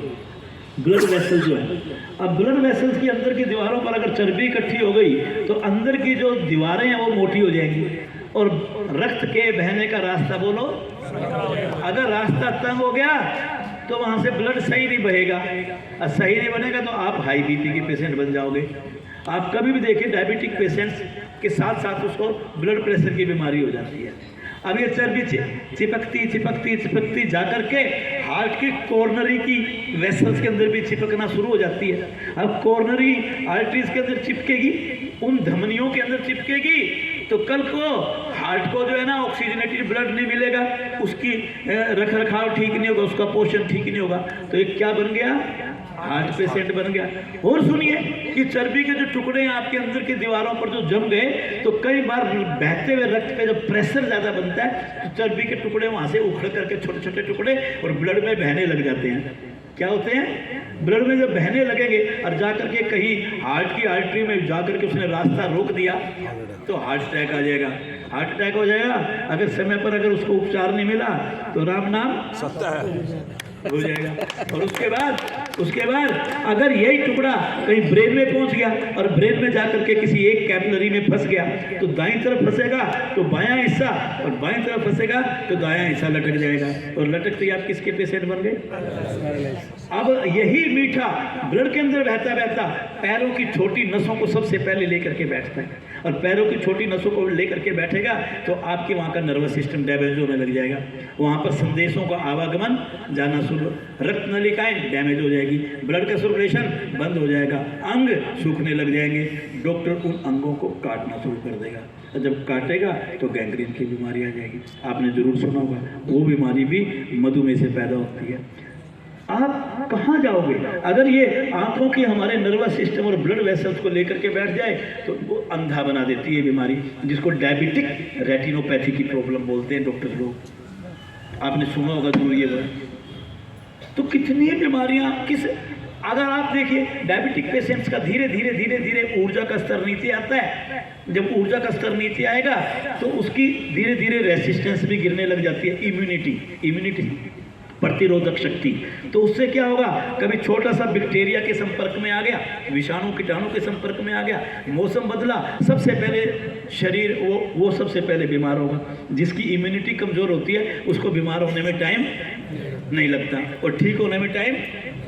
ब्लड वेसल जो है। अब ब्लड वेसल्स की अंदर की दीवारों पर अगर चर्बी इकट्ठी हो गई तो अंदर की जो दीवारें हैं वो मोटी हो जाएंगी, और रक्त के बहने का रास्ता बोलो, अगर रास्ता तंग हो गया तो वहां से ब्लड सही नहीं बहेगा, और सही नहीं बनेगा तो आप हाई बीपी के पेशेंट बन जाओगे। आप कभी भी देखिए, डायबिटिक पेशेंट्स के साथ साथ उसको ब्लड प्रेशर की बीमारी हो जाती है। अब ये चर्बी चिपकती जाकर के हार्ट की कॉर्नरी की वेसल्स के अंदर भी चिपकना शुरू हो जाती है। अब कॉर्नरी आर्टरीज के अंदर चिपकेगी, उन धमनियों के अंदर चिपकेगी, तो कल को हार्ट को जो है ना ऑक्सीजनेटेड ब्लड नहीं मिलेगा, उसकी रख रखाव ठीक नहीं होगा, उसका पोषण ठीक नहीं होगा, तो एक क्या बन गया? हार्ट पेशेंट बन गया। और सुनिए कि चर्बी के जो टुकड़े हैं आपके अंदर की दीवारों पर जो जम गए, तो कई बार बहते हुए रक्त पे जब प्रेशर ज़्यादा बनता है तो चर्बी के टुकड़े वहाँ से उखड़ करके छोटे छोटे टुकड़े और ब्लड में बहने लग जाते हैं। क्या होते हैं? ब्लड में जब बहने लगेंगे और जाकर के कहीं हार्ट की आर्टरी में जाकर के उसने रास्ता रोक दिया तो हार्ट अटैक आ जाएगा। हार्ट अटैक हो जाएगा, अगर समय पर अगर उसको उपचार नहीं मिला तो राम नाम सत्य है हो जाएगा। और उसके बाद अगर यही टुकड़ा कहीं ब्रेन में पहुंच गया और ब्रेन में जाकर के किसी एक कैपिलरी में फंस गया, तो दाईं तरफ फंसेगा तो बायां हिस्सा, और बाईं तरफ फंसेगा तो दायां हिस्सा लटक जाएगा, और लटकते आप किसके पेशेंट बन गए? अब यही मीठा ब्लड के अंदर बहता बहता पैरों की छोटी नसों को सबसे पहले लेकर के बैठता है, और पैरों की छोटी नसों को लेकर के बैठेगा तो आपके वहाँ का नर्वस सिस्टम डैमेज होने लग जाएगा, वहाँ पर संदेशों का आवागमन जाना शुरू, रक्त नलिकाएं डैमेज हो जाएगी, ब्लड का सर्कुलेशन बंद हो जाएगा, अंग सूखने लग जाएंगे, डॉक्टर उन अंगों को काटना शुरू कर देगा, और जब काटेगा तो गैंग्रीन की बीमारी आ जाएगी। आपने जरूर सुना होगा, वो बीमारी भी मधुमेह से पैदा होती है। आप कहाँ जाओगे? अगर ये आंखों की हमारे नर्वस सिस्टम और ब्लड वेसल्स को लेकर के बैठ जाए तो वो अंधा बना देती है बीमारी, जिसको डायबिटिक रेटिनोपैथी की प्रॉब्लम बोलते हैं डॉक्टर लोग। आपने सुना होगा जरूर ये बात। तो कितनी बीमारियां अगर आप देखिए डायबिटिक पेशेंट्स का धीरे धीरे ऊर्जा का स्तर नीचे आता है। जब ऊर्जा का स्तर नीचे आएगा तो उसकी धीरे धीरे रेसिस्टेंस भी गिरने लग जाती है, इम्यूनिटी प्रतिरोधक शक्ति। तो उससे क्या होगा, कभी छोटा सा बैक्टीरिया के संपर्क में आ गया, विषाणु कीटाणु के संपर्क में आ गया, मौसम बदला, सबसे पहले शरीर वो सबसे पहले बीमार होगा। जिसकी इम्यूनिटी कमज़ोर होती है उसको बीमार होने में टाइम नहीं लगता और ठीक होने में टाइम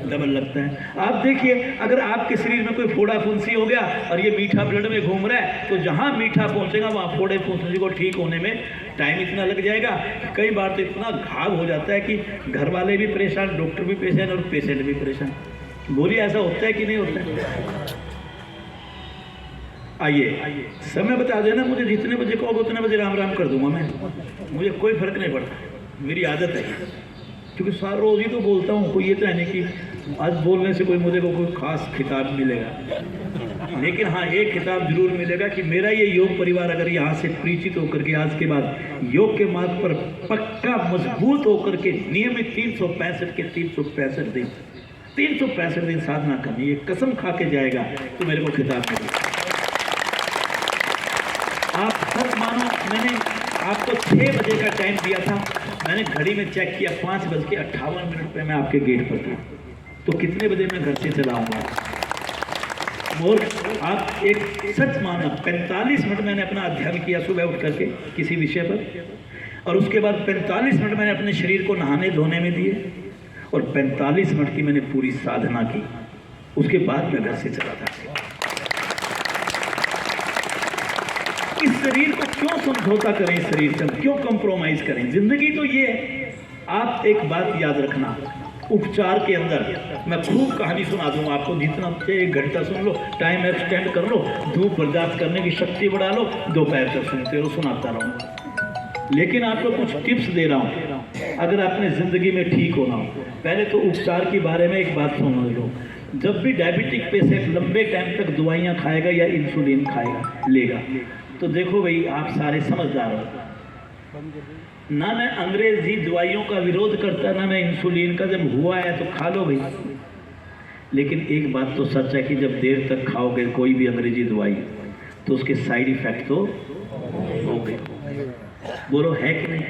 डबल लगता है। आप देखिए, अगर आपके शरीर में कोई फोड़ा फुंसी हो गया और ये मीठा ब्लड में घूम रहा है, तो जहाँ मीठा पहुँचेगा वहाँ फोड़े फुंसी को ठीक होने में टाइम इतना लग जाएगा। कई बार तो इतना घाव हो जाता है कि घर वाले भी परेशान, डॉक्टर भी परेशान और पेशेंट भी परेशान। बोलिए, ऐसा होता है कि नहीं होता है? आइए, समय बता देना मुझे, जितने बजे कहोगे उतने बजे राम राम कर दूंगा मैं, मुझे कोई फर्क नहीं पड़ता, मेरी आदत है, क्योंकि सारा रोज ही तो बोलता हूँ। कोई ये तो है नहीं कि आज बोलने से कोई मुझे को कोई खास खिताब मिलेगा, लेकिन हाँ एक खिताब जरूर मिलेगा कि मेरा ये योग परिवार अगर यहाँ से परिचित होकर के आज के बाद योग के मार्ग पर पक्का मजबूत होकर के नियमित 365 के 365 दिन साधना करनी, ये कसम खा के जाएगा तो मेरे को खिताब मिलेगा। आप सब मानो, मैंने आपको 6 बजे का टाइम दिया था, मैंने घड़ी में चेक किया 5:58 पे मैं आपके गेट पर था, तो कितने बजे मैं घर से चला आऊँगा? और आप एक सच माना 45 मिनट मैंने अपना अध्ययन किया सुबह उठ करके किसी विषय पर, और उसके बाद 45 मिनट मैंने अपने शरीर को नहाने धोने में दिए, और 45 मिनट की मैंने पूरी साधना की, उसके बाद मैं घर से चला था। इस शरीर को क्यों समझौता करें, इस शरीर से क्यों कंप्रोमाइज करें? जिंदगी तो ये है। आप एक बात याद रखना, उपचार के अंदर मैं खूब कहानी सुना दूंगा आपको, जितना चाहिए 1 घंटा सुन लो, टाइम एक्सटेंड कर लो, धूप बर्दाश्त करने की शक्ति बढ़ा लो, दोपहर तक सुनते रहो, सुनाता रहूँगा। लेकिन आपको कुछ टिप्स दे रहा हूँ अगर आपने जिंदगी में ठीक होना हो। पहले तो उपचार के बारे में एक बात समझ लो, जब भी डायबिटिक पेशेंट लंबे टाइम तक दवाइयाँ खाएगा या इंसुलिन खाएगा लेगा, तो देखो भाई आप सारे समझदार हो ना, मैं अंग्रेजी दवाइयों का विरोध करता ना मैं इंसुलिन का, जब हुआ है तो खा लो भाई। लेकिन एक बात तो सच है कि जब देर तक खाओगे कोई भी अंग्रेजी दवाई तो उसके साइड इफेक्ट तो होंगे, बोलो है कि नहीं?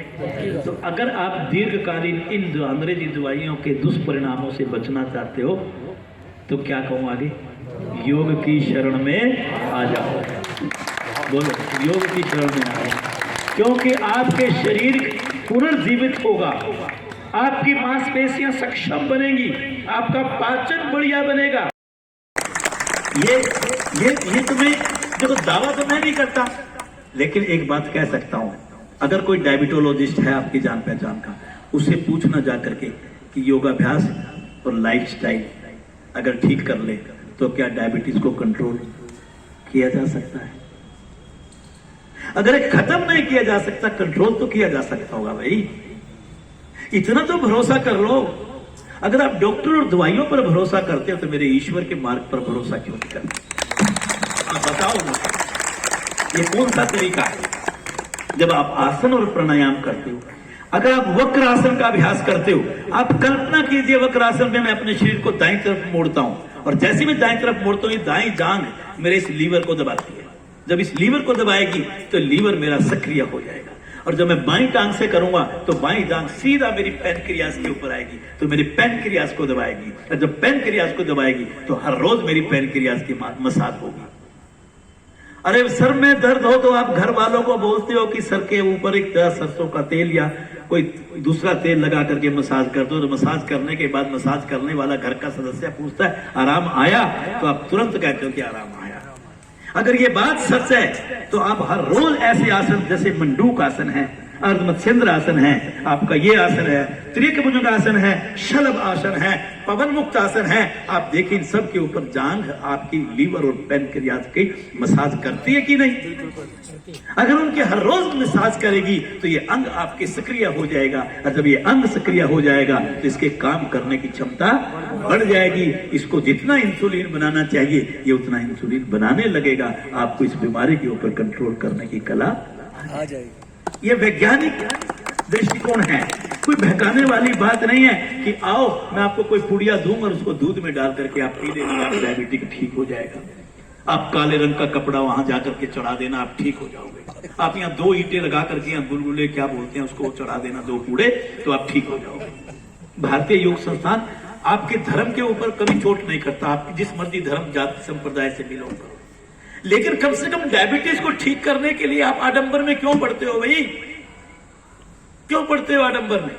तो अगर आप दीर्घकालीन इन अंग्रेजी दवाइयों के दुष्परिणामों से बचना चाहते हो तो क्या कहूँ आगे, योग की शरण में आ जाओ। बोलो योग की शरण में आ जाओ, क्योंकि आपके शरीर पुनर्जीवित होगा, आपकी मांसपेशियां सक्षम बनेंगी, आपका पाचन बढ़िया बनेगा। ये तुम्हें देखो, दावा तो मैं नहीं करता, लेकिन एक बात कह सकता हूं, अगर कोई डायबिटोलॉजिस्ट है आपकी जान पहचान का, उससे पूछना जा करके कि योगाभ्यास और लाइफस्टाइल अगर ठीक कर ले तो क्या डायबिटीज को कंट्रोल किया जा सकता है? अगर खत्म नहीं किया जा सकता, कंट्रोल तो किया जा सकता होगा भाई। इतना तो भरोसा कर लो। अगर आप डॉक्टर और दवाइयों पर भरोसा करते हो तो मेरे ईश्वर के मार्ग पर भरोसा क्यों नहीं करते? आप बताओ ना, ये कौन सा तरीका है? जब आप आसन और प्राणायाम करते हो, अगर आप वक्र आसन का अभ्यास करते हो, आप कल्पना कीजिए वक्र आसन में मैं अपने शरीर को दाईं तरफ मोड़ता हूं, और जैसे मैं दाईं तरफ मोड़ता हूं, दाईं जांघ मेरे इस लीवर को दबाती है। जब इस लीवर को दबाएगी तो लीवर मेरा सक्रिय हो जाएगा, और जब मैं बाईं टांग से करूंगा तो बाईं टांग सीधा मेरी पैनक्रियास के ऊपर आएगी, तो मेरी पैनक्रियास को दबाएगी, और जब पैनक्रियास को दबाएगी तो हर रोज मेरी पैनक्रियास की मसाज होगी। अरे सर में दर्द हो तो आप घर वालों को बोलते हो कि सर के ऊपर एक सरसों का तेल या कोई दूसरा तेल लगा करके मसाज कर दो, तो मसाज करने के बाद मसाज करने वाला घर का सदस्य पूछता है आराम आया, तो आप तुरंत कहते हो कि आराम आया। अगर ये बात सच है तो आप हर रोज ऐसे आसन, जैसे मंडूक आसन है, अर्धमत्स्येंद्र आसन है, आपका ये आसन है, त्रिकभुजंग आसन है, शलभ आसन है, पवन मुक्त आसन है, आप देखिए इन सब के ऊपर जांघ आपकी लीवर और पैनक्रियास की मसाज करती है कि नहीं? अगर उनके हर रोज मसाज करेगी तो ये अंग आपके सक्रिय हो जाएगा, और जब ये अंग सक्रिय हो जाएगा तो इसके काम करने की क्षमता बढ़ जाएगी। इसको जितना इंसुलिन बनाना चाहिए ये उतना इंसुलिन बनाने लगेगा, आपको इस बीमारी के ऊपर कंट्रोल करने की कला आ जाएगी। ये वैज्ञानिक दृष्टिकोण है, कोई बहकाने वाली बात नहीं है कि आओ मैं आपको कोई पुड़िया दूंगा और उसको दूध में डाल करके आप पी लेंगे, आप डायबिटिक ठीक हो जाएगा। आप काले रंग का कपड़ा वहां जाकर के चढ़ा देना, आप ठीक हो जाओगे। आप यहाँ 2 ईंटें लगा करके यहाँ गुलगुले क्या बोलते हैं उसको चढ़ा देना, 2 कूड़े, तो आप ठीक हो जाओगे। भारतीय योग संस्थान आपके धर्म के ऊपर कभी चोट नहीं करता, आप जिस मर्जी धर्म जाति संप्रदाय से बिलोंग करो, लेकिन कम से कम डायबिटीज को ठीक करने के लिए आप आडंबर में क्यों पड़ते हो भाई? क्यों पड़ते हो आडंबर में?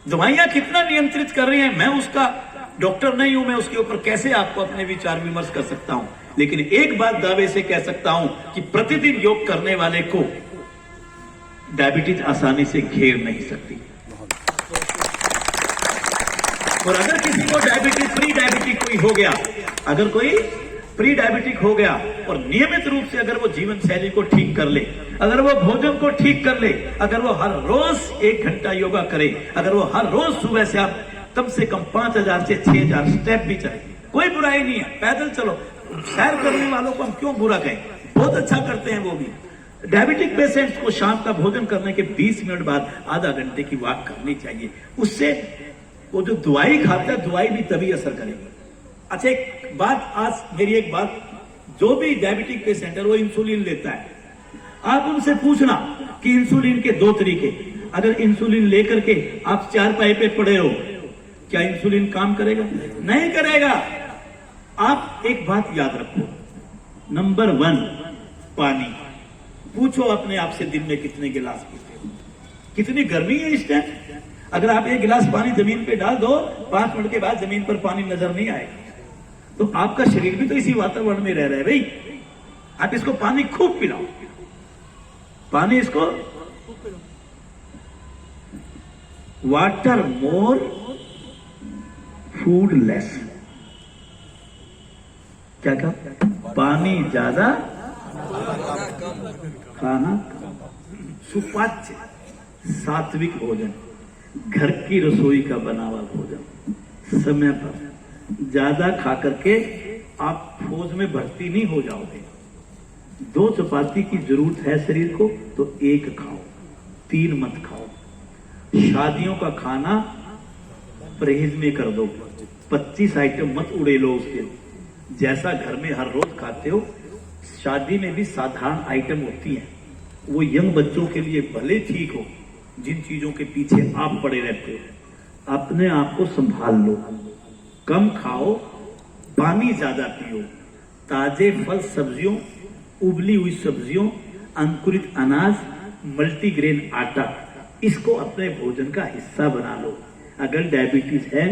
दवाइयां कितना नियंत्रित कर रही हैं, मैं उसका डॉक्टर नहीं हूं, मैं उसके ऊपर कैसे आपको अपने विचार विमर्श कर सकता हूं, लेकिन एक बात दावे से कह सकता हूं कि प्रतिदिन योग करने वाले को डायबिटीज आसानी से घेर नहीं सकती। और अगर किसी को डायबिटीज प्री डायबिटिक कोई हो गया, अगर कोई प्री डायबिटिक हो गया और नियमित रूप से अगर वो जीवन शैली को ठीक कर ले, अगर वो भोजन को ठीक कर ले, अगर वो हर रोज 1 घंटा योगा करे, अगर वो हर रोज सुबह से आप कम से कम 5000 से 6000 स्टेप भी चले, कोई बुराई नहीं है, पैदल चलो। सैर करने वालों को हम क्यों बुरा कहें, बहुत अच्छा करते हैं वो भी। डायबिटिक पेशेंट्स को शाम का भोजन करने के 20 मिनट बाद आधा घंटे की वॉक करनी चाहिए। उससे वो जो दवाई खाता है, दवाई भी तभी असर करेगी। अच्छा, एक बात, आज मेरी एक बात, जो भी डायबिटिक पेशेंट है वो इंसुलिन लेता है, आप उनसे पूछना कि इंसुलिन के 2 तरीके, अगर इंसुलिन लेकर के आप चारपाई पे पड़े हो, क्या इंसुलिन काम करेगा? नहीं करेगा। आप एक बात याद रखो, नंबर 1 पानी। पूछो अपने आप से दिन में कितने गिलास पीते हो? कितनी गर्मी है इस टाइम, अगर आप 1 गिलास पानी जमीन पे डाल दो, 5 मिनट के बाद जमीन पर पानी नजर नहीं आएगा। तो आपका शरीर भी तो इसी वातावरण में रह रहा है भाई। आप इसको पानी खूब पिलाओ, पानी इसको, वाटर मोर फूड लेस। क्या कहा? पानी ज्यादा, खाना सुपाच्य, सात्विक भोजन, घर की रसोई का बना हुआ भोजन, समय पर। ज्यादा खा करके आप फौज में भर्ती नहीं हो जाओगे। 2 चपाती की जरूरत है शरीर को, तो 1 खाओ, 3 मत खाओ। शादियों का खाना परहेज में कर दो, 25 आइटम मत उड़े लो उसके। जैसा घर में हर रोज खाते हो, शादी में भी साधारण आइटम होती हैं। वो यंग बच्चों के लिए भले ठीक हो, जिन चीजों के पीछे आप पड़े रहते हो, अपने आप को संभाल लो। कम खाओ, पानी ज्यादा पियो, ताजे फल सब्जियों, उबली हुई सब्जियों, अंकुरित अनाज, मल्टीग्रेन आटा, इसको अपने भोजन का हिस्सा बना लो। अगर डायबिटीज है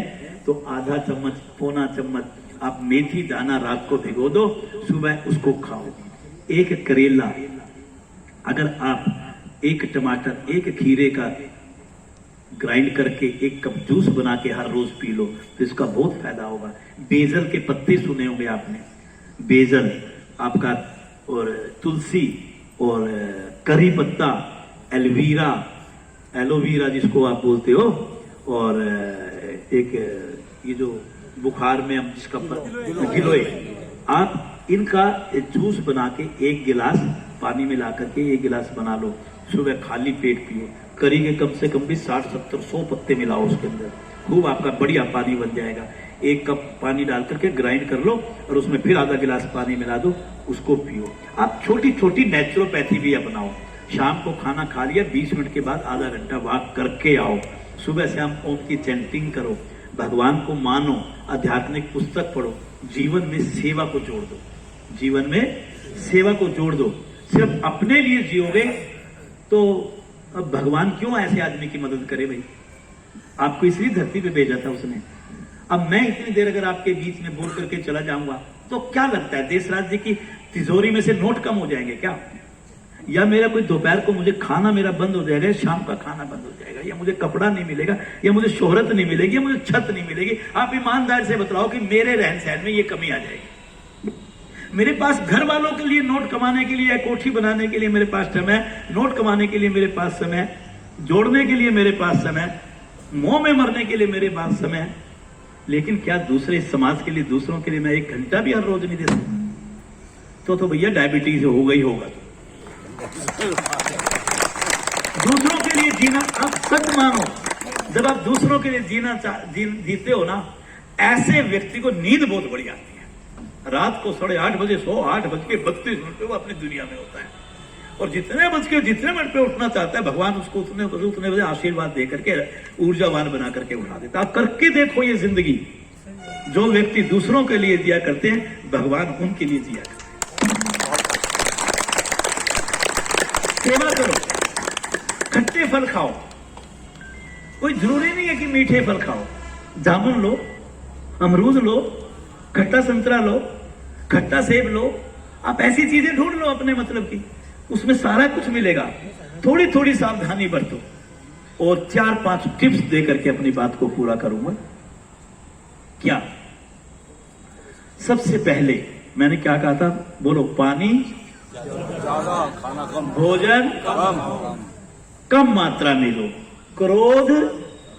तो आधा चम्मच, पौना चम्मच आप मेथी दाना रात को भिगो दो, सुबह उसको खाओ। 1 करेला, अगर आप 1 टमाटर, 1 खीरे का ग्राइंड करके 1 कप जूस बना के हर रोज पी लो, तो इसका बहुत फायदा होगा। बेजल के पत्ते सुने होंगे आपने, बेजल आपका, और तुलसी, और करी पत्ता, एलोवीरा, एलोवीरा जिसको आप बोलते हो, और एक ये जो बुखार में हम जिसका गिलोय, आप इनका जूस बना के 1 गिलास पानी में ला करके 1 गिलास बना लो, सुबह खाली पेट पियो। करी के कम से कम भी 60, 70, 100 पत्ते मिलाओ उसके अंदर, खूब आपका बढ़िया पानी बन जाएगा। 1 कप पानी डाल करके ग्राइंड कर लो और उसमें फिर आधा गिलास पानी मिला दो, उसको पियो। आप छोटी छोटी नेचुरोपैथी भी अपनाओ। शाम को खाना खा लिया, 20 मिनट के बाद आधा घंटा वॉक करके आओ। सुबह से हम ओम की चैंटिंग करो, भगवान को मानो, आध्यात्मिक पुस्तक पढ़ो, जीवन में सेवा को जोड़ दो, जीवन में सेवा को जोड़ दो। सिर्फ अपने लिए जियोगे तो अब भगवान क्यों ऐसे आदमी की मदद करे भाई? आपको इसलिए धरती पे भेजा था उसने। अब मैं इतनी देर अगर आपके बीच में बोल करके चला जाऊंगा तो क्या लगता है, देश राज्य की तिजोरी में से नोट कम हो जाएंगे क्या? या मेरा कोई दोपहर को मुझे खाना मेरा बंद हो जाएगा, शाम का खाना बंद हो जाएगा, या मुझे कपड़ा नहीं मिलेगा, या मुझे शोहरत नहीं मिलेगी, या मुझे छत नहीं मिलेगी? आप ईमानदार से बताओ कि मेरे रहन सहन में ये कमी आ जाएगी। मेरे पास घर वालों के लिए नोट कमाने के लिए, कोठी बनाने के लिए मेरे पास समय, नोट कमाने के लिए मेरे पास समय, जोड़ने के लिए मेरे पास समय, मोह में मरने के लिए मेरे पास समय, लेकिन क्या दूसरे समाज के लिए, दूसरों के लिए मैं 1 घंटा भी हर रोज नहीं दे सकता? तो भैया डायबिटीज हो गई होगा। दूसरों के लिए जीना, आप सच मानो, जब आप दूसरों के लिए जीते हो ना, ऐसे व्यक्ति को नींद बहुत बढ़िया आती है। रात को 8:30 बजे सो, 8:32 वो अपनी दुनिया में होता है, और जितने मिनट पे उठना चाहता है, भगवान उसको उतने बजे आशीर्वाद दे करके ऊर्जावान बना करके उठा देता। आप करके देखो ये जिंदगी, जो व्यक्ति दूसरों के लिए जिया करते हैं, भगवान उनके लिए जिया करते हैं। सेवा करो, खट्टे फल खाओ, कोई जरूरी नहीं है कि मीठे फल खाओ। जामुन लो, अमरूद लो, खट्टा संतरा लो, खट्टा सेब लो, आप ऐसी चीजें ढूंढ लो अपने मतलब की, उसमें सारा कुछ मिलेगा। थोड़ी थोड़ी सावधानी बरतो। और 4-5 टिप्स दे करके अपनी बात को पूरा करूंगा। क्या? सबसे पहले मैंने क्या कहा था, बोलो, पानी ज्यादा, खाना कम, भोजन कम, कम मात्रा में लो, क्रोध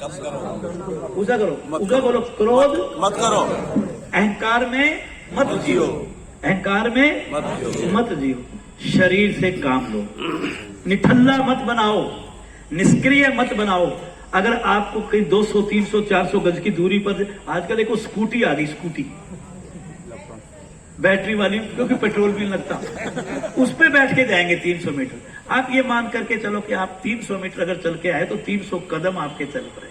कम करो, ऊंचा करो, ऊंचा बोलो, क्रोध मत करो, अहंकार में मत जियो, अहंकार में मत जियो, शरीर से काम लो, निठल्ला मत बनाओ, निष्क्रिय मत बनाओ। अगर आपको कहीं 200, 300, 400 गज की दूरी पर, आजकल देखो स्कूटी आ गई, स्कूटी बैटरी वाली, क्योंकि पेट्रोल भी लगता, उस पे बैठ के जाएंगे 300 मीटर। आप ये मान करके चलो कि आप 300 मीटर अगर चल के आए तो 300 कदम आपके चल पड़े।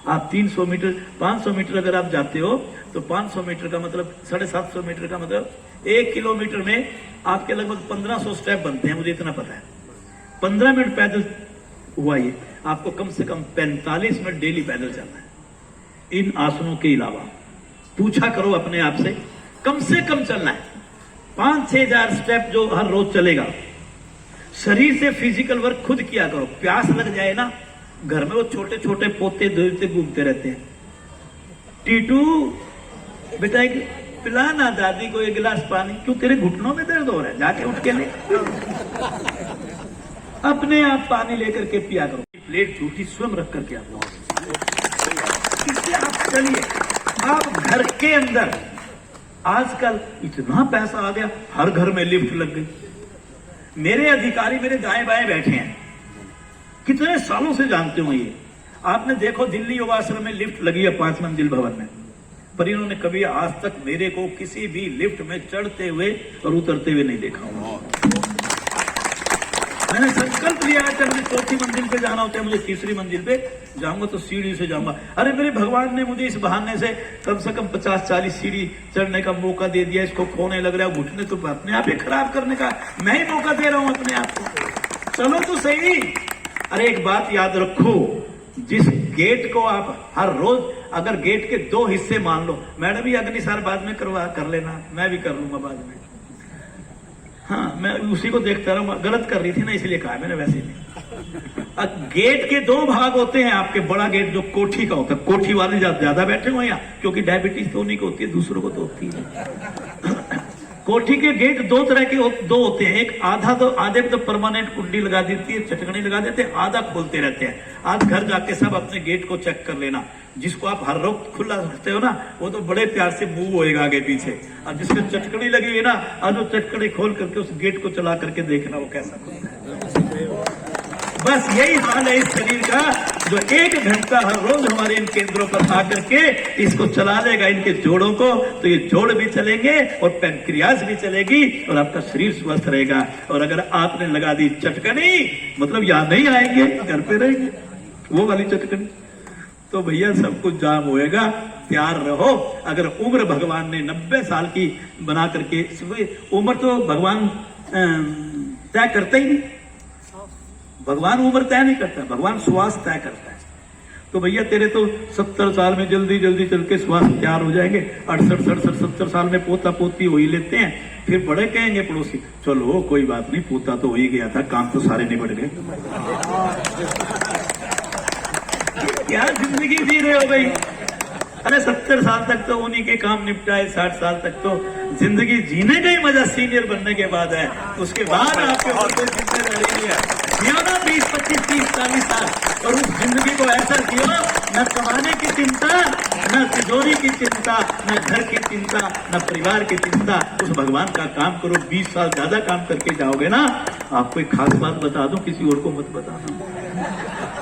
आप 300 मीटर, 500 मीटर अगर आप जाते हो तो 500 मीटर का मतलब 750 मीटर का मतलब 1 किलोमीटर में आपके लगभग 1500 स्टेप बनते हैं, मुझे इतना पता है। 15 मिनट पैदल हुआ, ये आपको कम से कम 45 मिनट डेली पैदल चलना है। इन आसनों के अलावा पूछा करो अपने आप से कम चलना है, 5-6 हजार स्टेप जो हर रोज चलेगा। शरीर से फिजिकल वर्क खुद किया करो। प्यास लग जाए ना, घर में वो छोटे छोटे पोते धोते घूमते रहते हैं, टीटू बेटा एक पिला ना दादी को 1 गिलास पानी, क्यों तेरे घुटनों में दर्द हो रहा है, जाके उठ के ले, अपने आप पानी लेकर के पिया करो। प्लेट झूठी स्वयं रख करके आप इससे आप चलिए। आप घर के अंदर, आजकल इतना पैसा आ गया, हर घर में लिफ्ट लग गई। मेरे अधिकारी मेरे दाएं बाएं बैठे हैं, कितने सालों से जानते हो ये। आपने देखो दिल्ली योगाश्रम में लिफ्ट लगी है 5 मंजिल भवन में, पर इन्होंने कभी आज तक मेरे को किसी भी लिफ्ट में चढ़ते हुए और उतरते हुए नहीं देखा। मैंने संकल्प लिया है कि मुझे 4थी मंजिल पे जाना होता है, मुझे 3री मंजिल पे जाऊंगा तो सीढ़ी से जाऊंगा। अरे मेरे भगवान ने मुझे इस बहाने से कम 50-40 सीढ़ी चढ़ने का मौका दे दिया, इसको खोने लग रहा है, घुटने तो अपने आप ही खराब करने का मैं ही मौका दे रहा हूं अपने आप को, चलो तो सही। अरे एक बात याद रखो, जिस गेट को आप हर रोज, अगर गेट के 2 हिस्से मान लो, मैडम ये अग्निसार बाद में कर लेना, मैं भी कर लूंगा बाद में, हाँ मैं उसी को देखता रहा, गलत कर रही थी ना इसलिए कहा मैंने, वैसे नहीं। गेट के 2 भाग होते हैं आपके, बड़ा गेट जो कोठी का होता है, कोठी वाले ज्यादा बैठे हुए यहाँ, क्योंकि डायबिटीज तो उन्हीं को होती है, दूसरों को तो होती है। कोठी के गेट 2 तरह के 2 होते हैं, एक आधा तो, आधे पे तो परमानेंट कुंडी लगा देती है, चटकनी लगा देते हैं, आधा खोलते रहते हैं। आज घर जाके सब अपने गेट को चेक कर लेना, जिसको आप हर रोज खुला रखते हो ना, वो तो बड़े प्यार से मूव होएगा आगे पीछे, और जिसमें चटकनी लगी हुई ना, आज वो चटकनी खोल करके उस गेट को चला करके देखना वो कैसा खुलता है। बस यही हाल है इस शरीर का, जो 1 घंटा हर रोज हमारे इन केंद्रों पर आकर के इसको चला लेगा, इनके जोड़ों को, तो ये जोड़ भी चलेंगे और पैंक्रियाज भी चलेगी और आपका शरीर स्वस्थ रहेगा। और अगर आपने लगा दी चटकनी, मतलब यहां नहीं आएंगे, घर पे रहेंगे, वो वाली चटकनी, तो भैया सब कुछ जाम होएगा। तैयार रहो। अगर उम्र भगवान ने 90 साल की बना करके, उम्र तो भगवान तय करता ही नहीं, भगवान उम्र तय नहीं करता, भगवान स्वास्थ्य तय करता है। तो भैया तेरे तो 70 साल में जल्दी जल्दी चल के स्वास्थ्य तैयार हो जाएंगे, 68, 67, 70 साल में पोता पोती हो ही लेते हैं, फिर बड़े कहेंगे पड़ोसी, चलो कोई बात नहीं, पोता तो हो ही गया था, काम तो सारे निबट गए। क्या जिंदगी जी रहे हो भाई? अरे 70 साल तक तो उन्हीं के काम निपटाए, 60 साल तक तो जिंदगी जीने का ही मजा सीनियर बनने के बाद है, उसके बाद आपके ऊपर कोई जिम्मेदारी नहीं है। जियो ना 20, 25, 30, 40 साल, और उस जिंदगी को ऐसा जियो, न कमाने की चिंता, न तिजोरी की चिंता, न घर की चिंता, न परिवार की चिंता, उस भगवान का काम करो। 20 साल ज्यादा काम करके जाओगे ना, आपको एक खास बात बता दूं, किसी और को मत बताना,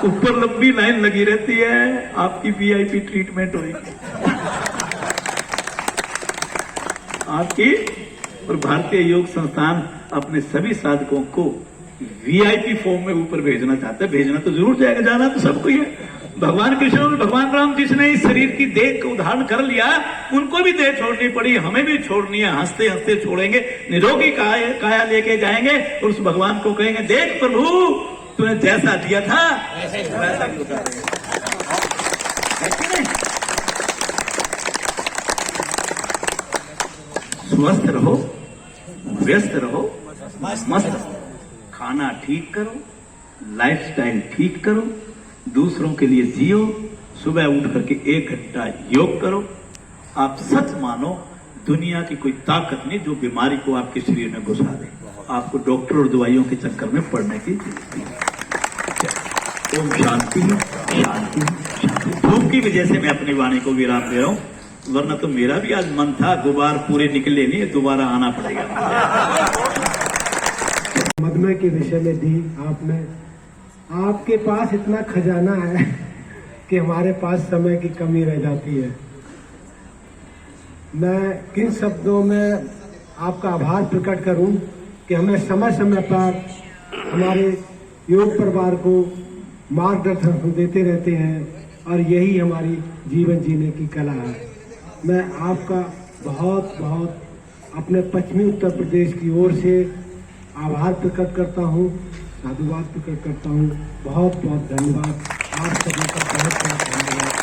ऊपर लंबी लाइन लगी रहती है, आपकी VIP ट्रीटमेंट होगी आपकी। और भारतीय योग संस्थान अपने सभी साधकों को VIP फॉर्म में ऊपर भेजना चाहता है, भेजना तो जरूर जाएगा, जाना तो सबको ही है। भगवान कृष्ण और भगवान राम जिसने इस शरीर की देह को धारण कर लिया, उनको भी देह छोड़नी पड़ी, हमें भी छोड़नी है, हंसते हंसते छोड़ेंगे, निरोगी काया लेके जाएंगे और उस भगवान को कहेंगे, देख प्रभु तूने जैसा दिया था वैसा भी उतार है कि नहीं? स्वस्थ रहो, व्यस्त रहो, मस्त रहो, खाना ठीक करो, लाइफस्टाइल ठीक करो, दूसरों के लिए जियो, सुबह उठ करके 1 घंटा योग करो। आप सच मानो, दुनिया की कोई ताकत नहीं जो बीमारी को आपके शरीर में घुसा दे। आपको डॉक्टर और दवाइयों के चक्कर में पड़ने की जरूरत नहीं। ओम शांति शांति शांति। धूप की वजह से मैं अपनी वाणी को विराम दे रहा हूं, वरना तो मेरा भी आज मन था गुबार पूरे निकले नहीं, दोबारा आना पड़ेगा। मधुमेह के विषय में दी आपने। आपके पास इतना खजाना है कि हमारे पास समय की कमी रह जाती है। मैं किन शब्दों में आपका आभार प्रकट करूं कि हमें समय समय पर हमारे योग परिवार को मार्गदर्शन देते रहते हैं और यही हमारी जीवन जीने की कला है। मैं आपका बहुत बहुत अपने पश्चिमी उत्तर प्रदेश की ओर से आभार प्रकट करता हूँ, साधुवाद प्रकट करता हूँ। बहुत बहुत धन्यवाद। आप सभी का बहुत बहुत धन्यवाद।